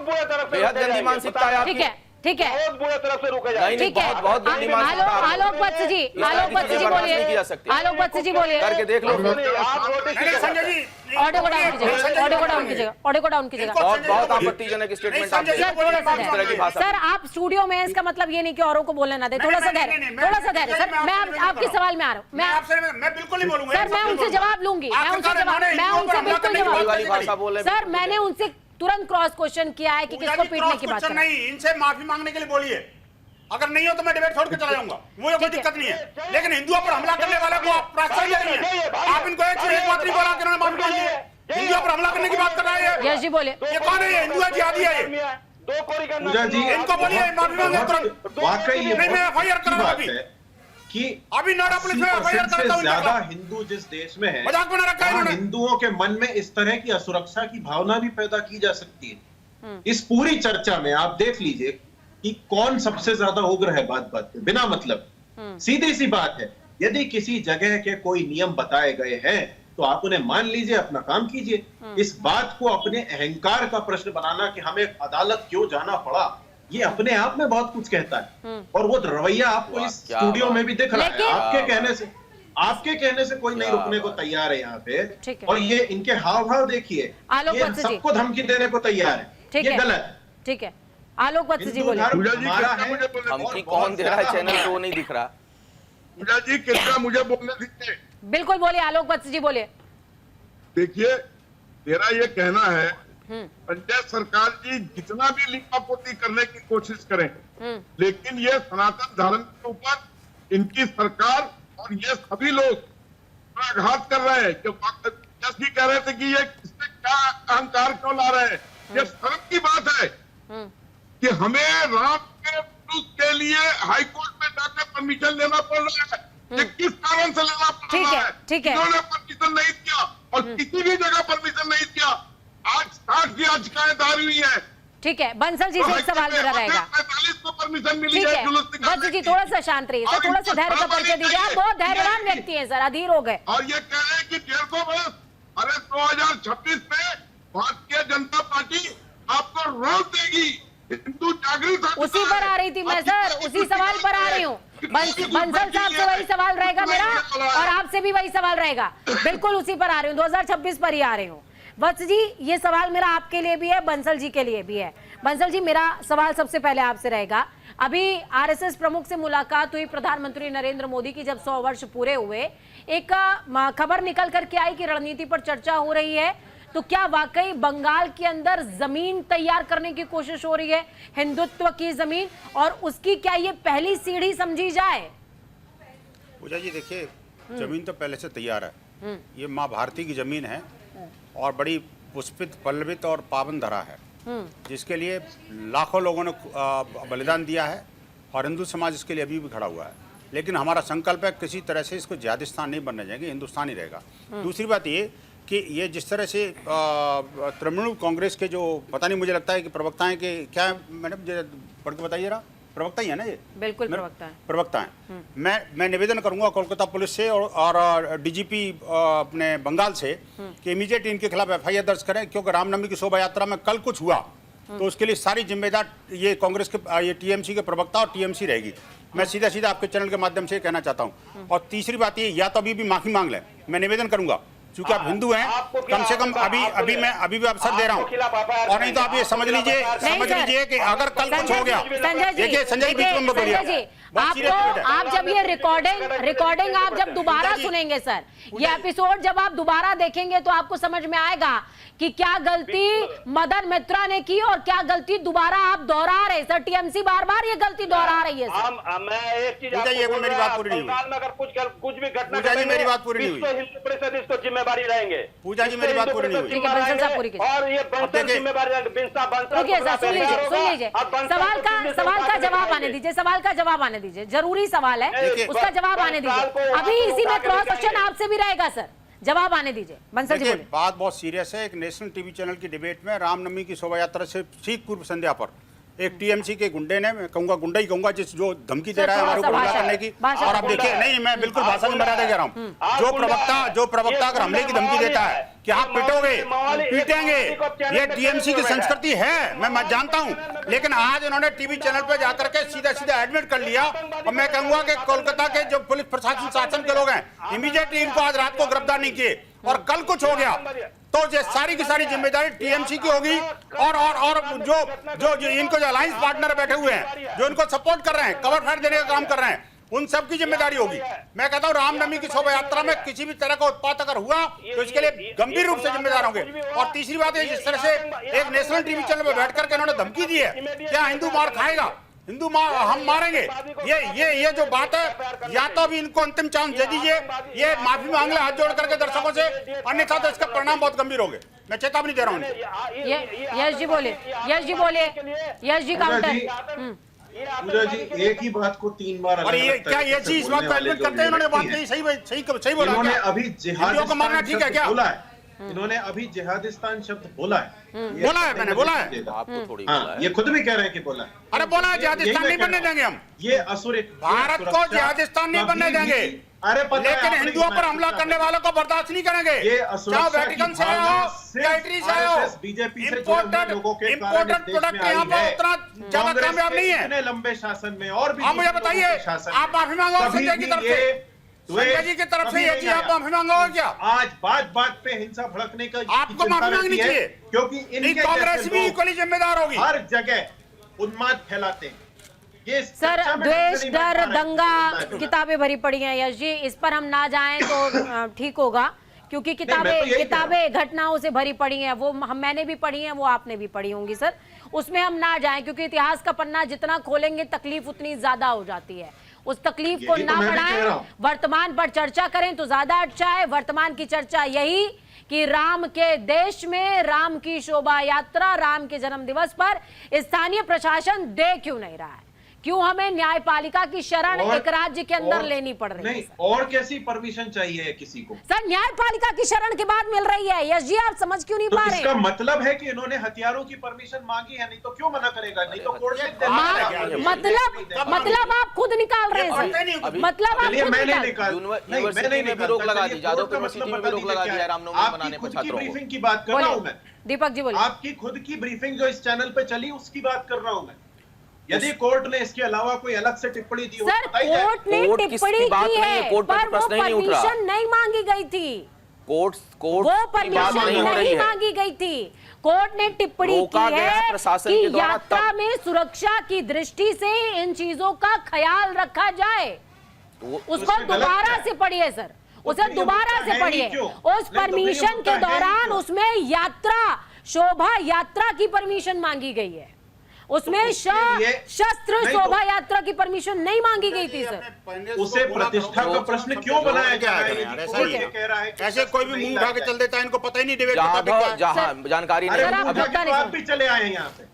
बेहद गंदी मानसिकता है ठीक आपकी। है, ठीक है, बहुत बुरे तरफ से रुके नहीं, ठीक है। बहुत गंदी मानसिकता है आपकी। आलोक वत्स जी, आलोक वत्स जी बर्दाश्त नहीं की बोलिए। जा सकती। आलोक वत्स जी बोलिए। करके देख लो। नहीं, संजय जी ऑडियो को डाउन कीजिएगा, ऑडियो को डाउन कीजिएगा, ऑडियो को डाउन कीजिएगा। बहुत आपत्तिजनक स्टेटमेंट आप दे रहे सर हैं। थोड़ा सा इस तरह की धैर्य। भाषा। सर आप स्टूडियो में हैं, इसका मतलब ये नहीं कि औरों को बोलने ना दे। थोड़ा सा धैर्य, थोड़ा सा धैर्य। सर मैं आपके सवाल में आ रहा हूँ। मैं बिल्कुल नहीं बोलूंगा। सर मैं उनसे जवाब लूंगी, मैं उनसे बिल्कुल वाली जवाब। भाषा बोले। सर मैंने उनसे तुरंत क्रॉस क्वेश्चन किया है कि किसको पीटने की बात कर रहे हैं। नहीं, इनसे माफी मांगने के लिए बोलिए। अगर नहीं हो तो मैं डिबेट छोड़ के चला जाऊंगा, मुझे कोई दिक्कत नहीं है। लेकिन हिंदुओं पर हमला करने वाले को आप प्रोत्साहन नहीं है। आप इनको एक बात नहीं बोला कि उन्होंने माफी मांगी है। हिंदुओं पर हमला करने की बात कर रहा है। यश जी बोले। ये कौन है? ये हिंदू है, जिहादी है ये। दो कोरी का पूजा जी इनको बोलिए माफी मांगे तुरंत। वाकई ये नहीं, मैं FIR बहुत कराऊंगा अच्छी अभी। बात है कि अभी नोएडा पुलिस में 80% FIR से करता हूं ज्यादा इनका। हिंदू जिस देश में है, मजाक बना रखा है वहाँ इन्होंने। हिंदुओं के मन में इस तरह की असुरक्षा की भावना भी पैदा की जा सकती है। इस पूरी चर्चा में आप देख लीजिए कि कौन सबसे ज्यादा उग्र है बात बात पे, बिना मतलब। सीधी सी बात है, यदि किसी जगह के कोई नियम बताए गए हैं तो आप उन्हें मान लीजिए, अपना काम कीजिए। इस बात को अपने अहंकार का प्रश्न बनाना कि हमें अदालत क्यों जाना पड़ा, ये अपने आप में बहुत कुछ कहता है। और वो रवैया आपको इस क्या स्टूडियो बात। में भी दिख रहा है। लेकिन- आपके कहने से कोई नहीं क्या रुकने को बात। तैयार है यहाँ पे। ठीक है। और ये इनके हाव भाव देखिए, आलोक ये वत्स जी। सबको धमकी देने को तैयार है। ठीक ये है, गलत है। ठीक है। आलोक वत्स जी हिंदू बोले। धर्म पूजा जी, हमारा कृपया है। मुझे बोलने और धमकी बहुत कौन दे रहा है ज्यादा चैनल पे वो हमारा नहीं दिख रहा। पूजा जी कृपया मुझे बोलने दीजिए। बिल्कुल बोलिए, आलोक वत्स जी बोलिए। देखिए, मेरा ये कहना है, संजय सरकार जी जितना भी लिपापोती करने की कोशिश करें, लेकिन ये सनातन धर्म के ऊपर इनकी सरकार और ये सभी लोग आघात कर रहे हैं। जस जी कह रहे थे कि ये इसमें क्या अहंकार क्यों ला रहे हैं, ये शर्म की बात है कि हमें राम के पुरुष के लिए हाईकोर्ट में जाकर परमिशन लेना पड़ रहा है। ये किस कारण से लेना पड़ ठीक रहा है, है? ठीक है। इन्होंने परमिशन नहीं दिया और किसी भी जगह परमिशन नहीं दिया। आज 60 याचिकाएं दायर हुई है। ठीक है, बंसल जी से एक सवाल मेरा रहेगा। 45 को परमिशन मिली ठीक है है, जुलूस वत्स निकालने जी की। थोड़ा सा शांत रहिए सर, और थोड़ा सा इनको धैर्य का शर्म परिचय आनी दीजिए। आप चाहिए। बहुत धैर्यवान व्यक्ति हैं सर, अधीर हो गए। और ये कह रहे हैं कि 150 वर्ष, अरे 2026 में भारतीय जनता पार्टी आपको रोक देगी। हिंदू जागृत हो उसी चुका पर है। आ रही थी मैं अब सर, किसी उसी को सवाल पर आ रही हूँ। बंसल साहब से वही सवाल रहेगा मेरा और आपसे भी वही सवाल रहेगा। बिल्कुल उसी पर आ रही हूँ, 2026 पर ही आ रही हूँ। वत्स जी, ये सवाल मेरा आपके लिए भी है, बंसल जी के लिए भी है। बंसल जी, मेरा सवाल सबसे पहले आपसे रहेगा। अभी आरएसएस प्रमुख से मुलाकात हुई प्रधानमंत्री नरेंद्र मोदी की, जब 100 वर्ष पूरे हुए, एक खबर निकल करके आई कि रणनीति पर चर्चा हो रही है। तो क्या वाकई बंगाल के अंदर जमीन तैयार करने की कोशिश हो रही है, हिंदुत्व की जमीन, और उसकी क्या ये पहली सीढ़ी समझी जाए? पूजा जी देखिए, जमीन तो पहले से तैयार है। ये माँ भारती की जमीन है और बड़ी पुष्पित, पल्लवित और पावन धरा है, जिसके लिए लाखों लोगों ने बलिदान दिया है और हिंदू समाज इसके लिए अभी भी खड़ा हुआ है। लेकिन हमारा संकल्प है किसी तरह से इसको जिहादिस्तान नहीं बनने देंगे, हिंदुस्तान ही रहेगा। दूसरी बात ये कि ये जिस तरह से तृणमूल कांग्रेस के जो पता नहीं, मुझे लगता है कि प्रवक्ता हैं कि क्या मैडम पढ़ के बताइए रहा, प्रवक्ता ही है ना ये? बिल्कुल प्रवक्ता है। प्रवक्ता हैं। मैं निवेदन करूंगा कोलकाता पुलिस से और डीजीपी अपने बंगाल से कि इमीडिएट इनके खिलाफ एफआईआर दर्ज करें, क्योंकि रामनवमी की शोभा यात्रा में कल कुछ हुआ तो उसके लिए सारी जिम्मेदार ये कांग्रेस के, ये टीएमसी के प्रवक्ता और टीएमसी रहेगी। मैं सीधा सीधा आपके चैनल के माध्यम से कहना चाहता हूं। और तीसरी बात ये, या तो अभी भी माफी मांग लें, मैं निवेदन करूंगा, क्योंकि आप हिंदू हैं, कम से कम अभी मैं भी अवसर दे रहा हूं। और नहीं तो आप ये समझ लीजिए कि अगर कल कुछ हो गया, देखिए संजय जी, आप जब ये रिकॉर्डिंग आप जब दोबारा सुनेंगे सर, ये एपिसोड जब आप दोबारा देखेंगे तो आपको समझ में आएगा कि क्या गलती मदन मित्रा ने की और क्या गलती दोबारा आप दोहरा रहे सर। टीएमसी बार बार ये गलती दोहरा रही है सर। मैं एक चीज मेरी बात पूरी नहीं हुई। बंगाल में अगर कुछ भी घटना पूजा जी मेरी बात पूरी नहीं हुई। हिंदू परिषद इसको जिम्मेवारी रहेंगे। पूजा जी मेरी बात पूरी नहीं हुई। और ये बंसल जिम्मेवारी रुकिए सर, सुन लीजिए सवाल का जवाब आने दीजिए, सवाल का जवाब आने दीजिए, जरूरी सवाल है, उसका जवाब आने दीजिए। अभी इसी में क्रॉस क्वेश्चन आपसे भी रहेगा सर, जवाब आने दीजिए। बंसल जी बोलिए। बात बहुत सीरियस है। एक नेशनल टीवी चैनल की डिबेट में रामनवमी की शोभा यात्रा से ठीक पूर्व संध्या पर एक टीएमसी के गुंडे ने, मैं कहूंगा गुंडा ही कहूंगा, जो धमकी दे रहा है हमारे ऊपर हमला करने की। और आप देखिए, नहीं मैं बिल्कुल भाषा की मर्यादा कह रहा हूँ, जो प्रवक्ता अगर हमले की धमकी देता है कि आप पिटोगे, पीटेंगे, ये टीएमसी की संस्कृति है, मैं जानता हूँ। लेकिन आज इन्होंने टीवी चैनल पे जाकर के सीधा सीधा एडमिट कर लिया। और मैं कहूंगा कि कोलकाता के जो पुलिस प्रशासन शासन के लोग हैं, इमीडिएटली इनको आज रात को गिरफ्तार नहीं किए और कल कुछ हो गया तो ये सारी की सारी जिम्मेदारी टीएमसी की होगी। और जो इनको जो अलायंस पार्टनर बैठे हुए हैं, जो इनको सपोर्ट कर रहे हैं, कवर फायर देने का काम कर रहे हैं, उन सब की जिम्मेदारी होगी। मैं कहता हूं रामनवमी की शोभा यात्रा में किसी भी तरह का उत्पात अगर हुआ तो इसके लिए गंभीर रूप से जिम्मेदार होंगे। और तीसरी बात है, जिस तरह से एक नेशनल टीवी चैनल पर बैठ करके इन्होंने धमकी दी है, क्या हिंदू मार खाएगा, हिंदू हम मारेंगे, ये जो बात है, या तो अभी इनको अंतिम चांस दे दीजिए, ये माफी मांग ले हाथ जोड़ करके दर्शकों से, अन्यथा तो इसका परिणाम बहुत गंभीर होंगे। मैं चेतावनी दे रहा हूँ। यश जी बोले, यश जी काउंटर। पूजा जी एक ही बात को 3 बार और ये क्या ये चीज इस बात को एडमिट करते हैं? इन्होंने बात कही, सही बोला। इन्होंने अभी जिहादिस्तान को मारना ठीक है क्या बोला है? इन्होंने अभी जिहादिस्तान शब्द बोला है, मैंने बोला है। आपको थोड़ी हाँ, ये खुद भी कह रहे हैं कि बोला है। अरे बोला है जिहादिस्तान नहीं बनने देंगे हम। ये असुर भारत को जिहादिस्तान नहीं बनने देंगे। अरे लेकिन हिंदुओं पर हमला करने वालों को बर्दाश्त नहीं करेंगे। ये चाहे वेटिकन से आए हो, इटली से आए हो, बीजेपी से इम्पोर्टेड प्रोडक्ट यहाँ पर उतना ज्यादा कामयाब नहीं है। इतने लंबे शासन में और भी आप मुझे बताइए, आप माफी मांगो संजय की तरफ से, संजय जी की तरफ से ये चीज आप माफी मांगोगे क्या? आज बात पे हिंसा भड़कने का आपको माफी मांगनी चाहिए, क्योंकि इनके कांग्रेस भी इक्वली जिम्मेदार होगी। हर जगह उन्माद फैलाते हैं। ये सर द्वेष, डर, दंगा किताबें भरी पड़ी हैं यश जी, इस पर हम ना जाएं तो ठीक होगा, क्योंकि किताबें घटनाओं से भरी पड़ी हैं। वो मैंने भी पढ़ी हैं, वो आपने भी पढ़ी होंगी सर। उसमें हम ना जाएं, क्योंकि इतिहास का पन्ना जितना खोलेंगे तकलीफ उतनी ज्यादा हो जाती है। उस तकलीफ को ना बढ़ाएं, वर्तमान पर चर्चा करें तो ज्यादा अच्छा है। वर्तमान की चर्चा यही कि राम के देश में राम की शोभा यात्रा, राम के जन्म दिवस पर स्थानीय प्रशासन दे क्यों नहीं रहा है? क्यों हमें न्यायपालिका की शरण एक राज्य के अंदर लेनी पड़ रही है? और कैसी परमिशन चाहिए किसी को? सर न्यायपालिका की शरण के बाद मिल रही है। यश जी आप समझ क्यों नहीं पा रहे? इसका मतलब है कि इन्होंने हथियारों की परमिशन मांगी है, नहीं तो क्यों मना करेगा? नहीं तो कोर्ट से मतलब आप खुद निकाल रहे हैं, मतलब आप मैं नहीं निकाल, यूनिवर्सिटी में भी रोक लगा दी, जादव यूनिवर्सिटी में भी रोक लगा दिया रामनवमी मनाने पर छात्रों को। ब्रीफिंग की बात कर रहा हूँ मैं। दीपक जी बोलिए। आपकी खुद की ब्रीफिंग जो इस चैनल पे चली उसकी बात कर रहा हूँ मैं। यदि कोर्ट ने इसके अलावा कोई अलग से टिप्पणी दी हो, सर कोर्ट ने टिप्पणी की है, पर वो परमिशन नहीं मांगी गई थी। वो परमिशन नहीं मांगी गई थी। कोर्ट ने टिप्पणी की है कि यात्रा में सुरक्षा की दृष्टि से इन चीजों का ख्याल रखा जाए। उसको दोबारा से पढ़िए सर, उसे दोबारा से पढ़िए। उस परमिशन के दौरान उसमें यात्रा, शोभा यात्रा की परमिशन मांगी गई है। उसमें तो उसके लिए- शस्त्र नहीं तो- शोभा यात्रा की परमिशन नहीं मांगी गई थी सर। उसे प्रतिष्ठा का प्रश्न क्यों बनाया जा रहा है? ऐसा नहीं है। कह रहा है कि ऐसे कोई भी मुंह उठा के चल देता है, इनको पता ही नहीं डिबेट जाधव जहां जानकारी अरे नहीं आप मुंह उठा मुद्दा के तो नहीं आप भी चले आए हैं यहाँ पे।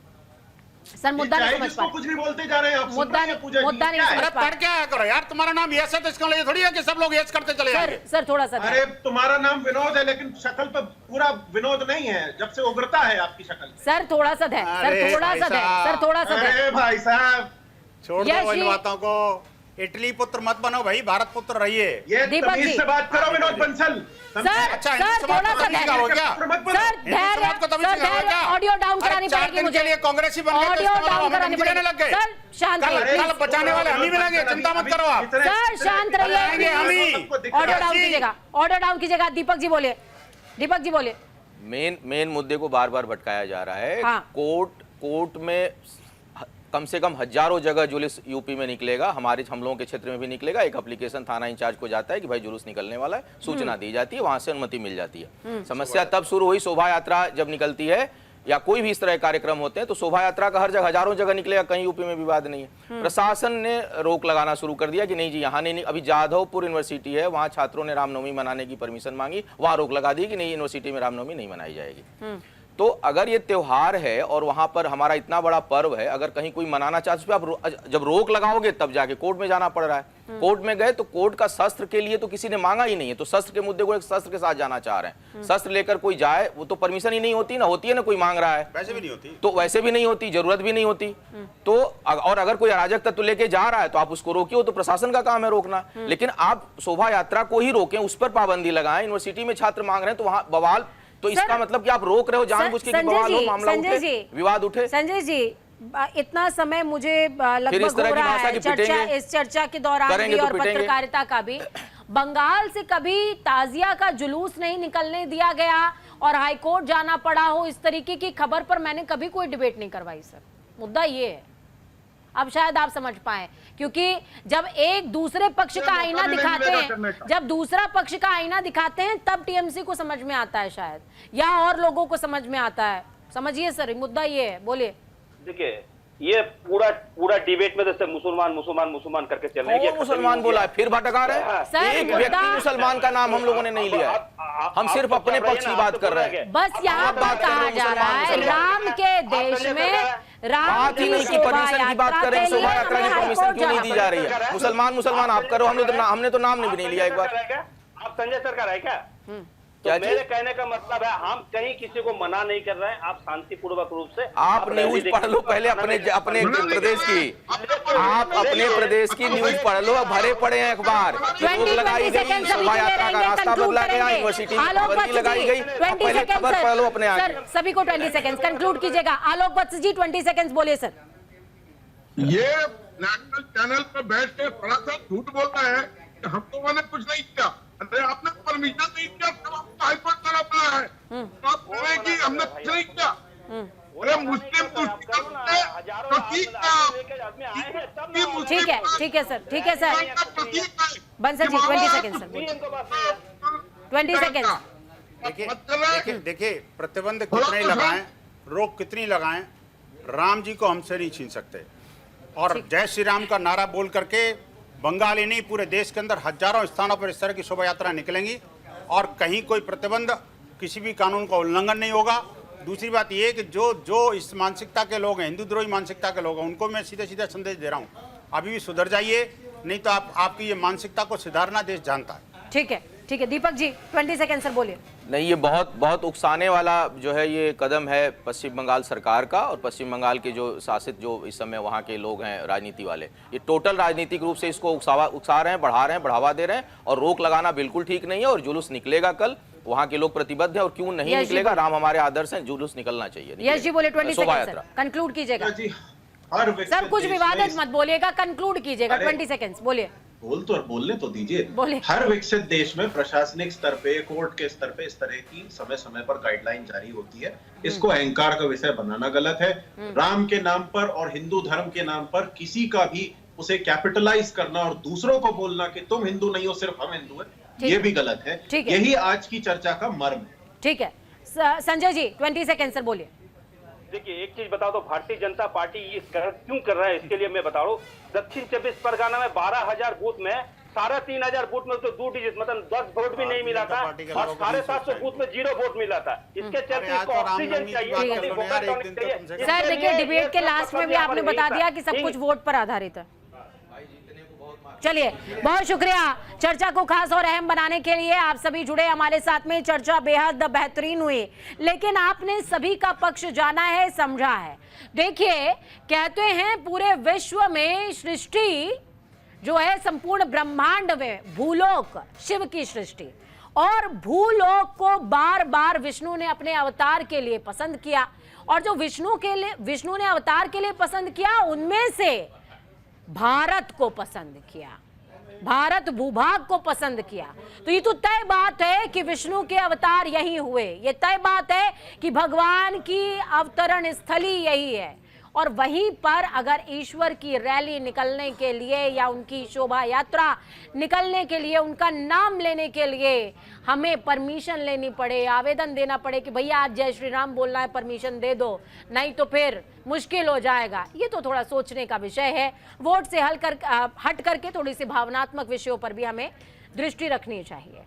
सर मुद्दा नहीं चाहे समझ जिसको पाए, कुछ भी बोलते जा रहे हैं आप सुन मुद्दा रहे हैं नहीं- पूजा जी, मुद्दा नहीं क्या है? समझ अरे पढ़ क्या करो यार, तुम्हारा नाम यस है तो इसका मतलब ये थोड़ी है कि सब लोग यस करते चले सर जाएंगे। सर थोड़ा सा अरे तुम्हारा नाम विनोद है लेकिन शक्ल पे पूरा विनोद नहीं है, जब से उभरता है आपकी शक्ल। सर थोड़ा सा धैर्य, सर अरे थोड़ा सा भाई धैर्य, साहब। सर थोड़ा सा धैर्य। अरे भाई साहब, छोड़ यश दो इन जी- बातों को, इटली पुत्र मत बनो भाई, भारत पुत्र रहिए। ये दीपक तमीज जी। से बात करो विनोद बंसल। सर अच्छा, हिंदू सर समाज थोड़ा को सा तमीज धैर्य, का हो क्या? सर हिंदू धैर्य, समाज को तमीज सर का हो धैर्य, क्या? ऑडियो डाउन अरे करानी 4 पड़ेगी दिन मुझे, के लिए कांग्रेसी बन गए तो ऑडियो इसका मतलब डाउन हमें करानी धमकी देने लग पड़ेगी। गए। सर शांत कल रहिए, कल बचाने वाले हम ही मिलेंगे, चिंता मत करो आप। सर शांत रहिए, आएंगे हम ही। ऑडियो डाउन कीजिएगा, ऑडियो डाउन कीजिएगा। दीपक जी बोले, दीपक जी बोले। मेन मुद्दे को बार बार भटकाया जा रहा है। हाँ। कोर्ट में कम से कम हजारों जगह जुलूस यूपी में निकलेगा, हमारे हम लोगों के क्षेत्र में भी निकलेगा। एक एप्लीकेशन थाना इंचार्ज को जाता है कि भाई जुलूस निकलने वाला है, सूचना दी जाती है, वहां से अनुमति मिल जाती है। समस्या तब शुरू हुई, शोभा यात्रा जब निकलती है या कोई भी इस तरह के कार्यक्रम होते हैं तो शोभा यात्रा का हर जगह हजारों जगह निकलेगा, कहीं यूपी में विवाद नहीं है। प्रशासन ने रोक लगाना शुरू कर दिया कि नहीं जी यहाँ नहीं। अभी जाधवपुर यूनिवर्सिटी है, वहाँ छात्रों ने रामनवमी मनाने की परमिशन मांगी, वहाँ रोक लगा दी कि नहीं यूनिवर्सिटी में रामनवमी नहीं मनाई जाएगी। तो अगर ये त्योहार है और वहां पर हमारा इतना बड़ा पर्व है, अगर कहीं कोई मनाना चाहते तो आप जब रोक लगाओगे तब जाके कोर्ट में जाना पड़ रहा है। कोर्ट में गए तो कोर्ट का शस्त्र के लिए तो किसी ने मांगा ही नहीं है, तो शस्त्र के मुद्दे को एक शस्त्र के साथ जाना चाह रहे हैं। शस्त्र लेकर कोई जाए वो तो परमिशन ही नहीं होती ना, होती है ना कोई मांग रहा है, वैसे भी नहीं होती, तो वैसे भी नहीं होती, जरूरत भी नहीं होती। तो और अगर कोई अराजक तत्व लेके जा रहा है तो आप उसको रोकिए, तो प्रशासन का काम है रोकना। लेकिन आप शोभा यात्रा को ही रोकें, उस पर पाबंदी लगाएं। यूनिवर्सिटी में छात्र मांग रहे हैं तो वहां बवाल, तो इसका मतलब कि आप रोक रहे हो जानबूझ के कि बवाल हो, मामला उठे, विवाद उठे। संजय जी इतना समय मुझे फिर लगभग इस तरह हो की रहा भाषा है की चर्चा, पिटेंगे। इस चर्चा के दौरान करेंगे भी तो और पिटेंगे। पत्रकारिता का भी, बंगाल से कभी ताजिया का जुलूस नहीं निकलने दिया गया और हाईकोर्ट जाना पड़ा हो, इस तरीके की खबर पर मैंने कभी कोई डिबेट नहीं करवाई सर। मुद्दा ये है, अब शायद आप समझ पाए, क्योंकि जब एक दूसरे पक्ष का आईना दिखाते हैं, जब दूसरा पक्ष का आईना दिखाते हैं तब टीएमसी को समझ में आता है शायद, या और लोगों को समझ में आता है। समझिए सर, मुद्दा ये है, बोलिए। देखिए ये पूरा डिबेट में जैसे मुसलमान करके चल रही है। वो मुसलमान बोला है, फिर भटका रहे हैं। सर, एक मुद्दा- व्यक्ति मुसलमान का नाम हम लोगों ने नहीं लिया है, हम सिर्फ अपने पक्ष की बात कर रहे हैं। बस यहाँ पर कहा जा रहा है राम के देश में राम बात ही नहीं की परमिशन की बात कर रहे हैं, शोभा यात्रा की परमिशन क्यों नहीं दी जा रही है? मुसलमान आप करो, हमने तो नाम भी नहीं लिया एक बार। आप संजय सरकार है क्या? क्या तो मेरे कहने का मतलब है हम कहीं किसी को मना नहीं कर रहे हैं, आप शांतिपूर्वक रूप से आप न्यूज पढ़ लो पहले अपने प्रदेश की, आप अपने प्रदेश की न्यूज पढ़ लो। भरे पड़े हैं अखबार, रोक लगाई गई, शोभा यात्रा का रास्ता बदला गया, यूनिवर्सिटी में पाबंदी लगाई गई। पहले खबर पढ़ लो अपने आगे। सर सभी को 20 सेकंड्स कंक्लूड कीजिएगा। आलोक वत्स जी 20 सेकंड्स बोलिए सर। ये नेशनल चैनल पर बैठ के बड़ा सा झूठ बोलता है कि हम लोगों ने कुछ नहीं किया। अरे आपने परमिशन नहीं दिया, तब आपको हाईकोर्ट जाना पड़ा है। तो आप कह रहे हैं कि हमने कुछ नहीं किया। अरे मुस्लिम ठीक है सर, ठीक है sir. Bansal ji 20 second sir, 20 second. देखिए प्रतिबंध कितने लगाएं, रोक कितनी लगाएं, राम जी को हमसे नहीं छीन सकते। और जय श्री राम का नारा बोल करके बंगाल ही नहीं पूरे देश के अंदर हजारों स्थानों पर इस तरह की शोभा यात्रा निकलेंगी और कहीं कोई प्रतिबंध, किसी भी कानून का उल्लंघन नहीं होगा। दूसरी बात यह कि जो इस मानसिकता के लोग हैं, हिंदू द्रोही मानसिकता के लोग हैं, उनको मैं सीधे सीधे संदेश दे रहा हूँ, अभी भी सुधर जाइए, नहीं तो आपकी ये मानसिकता को सुधारना देश जानता है। ठीक है, ठीक है। दीपक जी 20 सेकंड सर, बोलिए। नहीं, ये बहुत उकसाने वाला जो है ये कदम है पश्चिम बंगाल सरकार का, और पश्चिम बंगाल के जो शासित जो इस समय वहाँ के लोग हैं राजनीति वाले, ये टोटल राजनीतिक रूप से इसको उकसा रहे हैं, बढ़ावा दे रहे हैं। और रोक लगाना बिल्कुल ठीक नहीं है। और जुलूस निकलेगा कल, वहाँ के लोग प्रतिबद्ध है, और क्यों नहीं निकलेगा, राम हमारे आदर्श हैं, जुलूस निकलना चाहिए। यश जी बोले 20 सेकंड सर, कंक्लूड कीजिएगा। सर कुछ विवादित मत बोलिएगा, कंक्लूड कीजिएगा। 20 सेकंड्स बोलिए। बोलने तो दीजिए। बोलिए। हर विकसित देश में प्रशासनिक स्तर पे, कोर्ट के स्तर पे इस तरह की समय समय पर गाइडलाइन जारी होती है। इसको अहंकार का विषय बनाना गलत है। राम के नाम पर और हिंदू धर्म के नाम पर किसी का भी उसे कैपिटलाइज करना और दूसरों को बोलना कि तुम हिंदू नहीं हो, सिर्फ हम हिंदू हैं, ये भी गलत है। यही आज की चर्चा का मर्म है। ठीक है। संजय जी 20 सेकंड सर, बोलिए। देखिए एक चीज बताओ तो भारतीय जनता पार्टी ये क्यों कर रहा है, इसके लिए मैं बता रहा हूँ। दक्षिण 24 परगना में 12,000 बूथ में 3,500 बूथ में तो 2 डिजिट मतलब 10 वोट भी नहीं मिला था, और 750 बूथ में 0 वोट मिला था। इसके चलते इसको ऑक्सीजन चाहिए। सर देखिए, डिबेट के लास्ट में भी आपने बता दिया कि सब कुछ वोट पर आधारित है। चलिए, बहुत शुक्रिया चर्चा को खास और अहम बनाने के लिए। आप सभी जुड़े हमारे साथ में, चर्चा बेहद बेहतरीन हुई, लेकिन आपने सभी का पक्ष जाना है, समझा है। देखिए, कहते हैं पूरे विश्व में सृष्टि जो है, संपूर्ण ब्रह्मांड में भूलोक शिव की सृष्टि, और भूलोक को बार बार विष्णु ने अपने अवतार के लिए पसंद किया, और जो विष्णु ने अवतार के लिए पसंद किया, उनमें से भारत को पसंद किया, भारत भूभाग को पसंद किया। तो ये तो तय बात है कि विष्णु के अवतार यही हुए, ये तय बात है कि भगवान की अवतरण स्थली यही है। और वहीं पर अगर ईश्वर की रैली निकलने के लिए या उनकी शोभा यात्रा निकलने के लिए, उनका नाम लेने के लिए हमें परमिशन लेनी पड़े, आवेदन देना पड़े कि भैया आज जय श्री राम बोलना है, परमिशन दे दो, नहीं तो फिर मुश्किल हो जाएगा, ये तो थोड़ा सोचने का विषय है। वोट से हट करके थोड़ी सी भावनात्मक विषयों पर भी हमें दृष्टि रखनी चाहिए।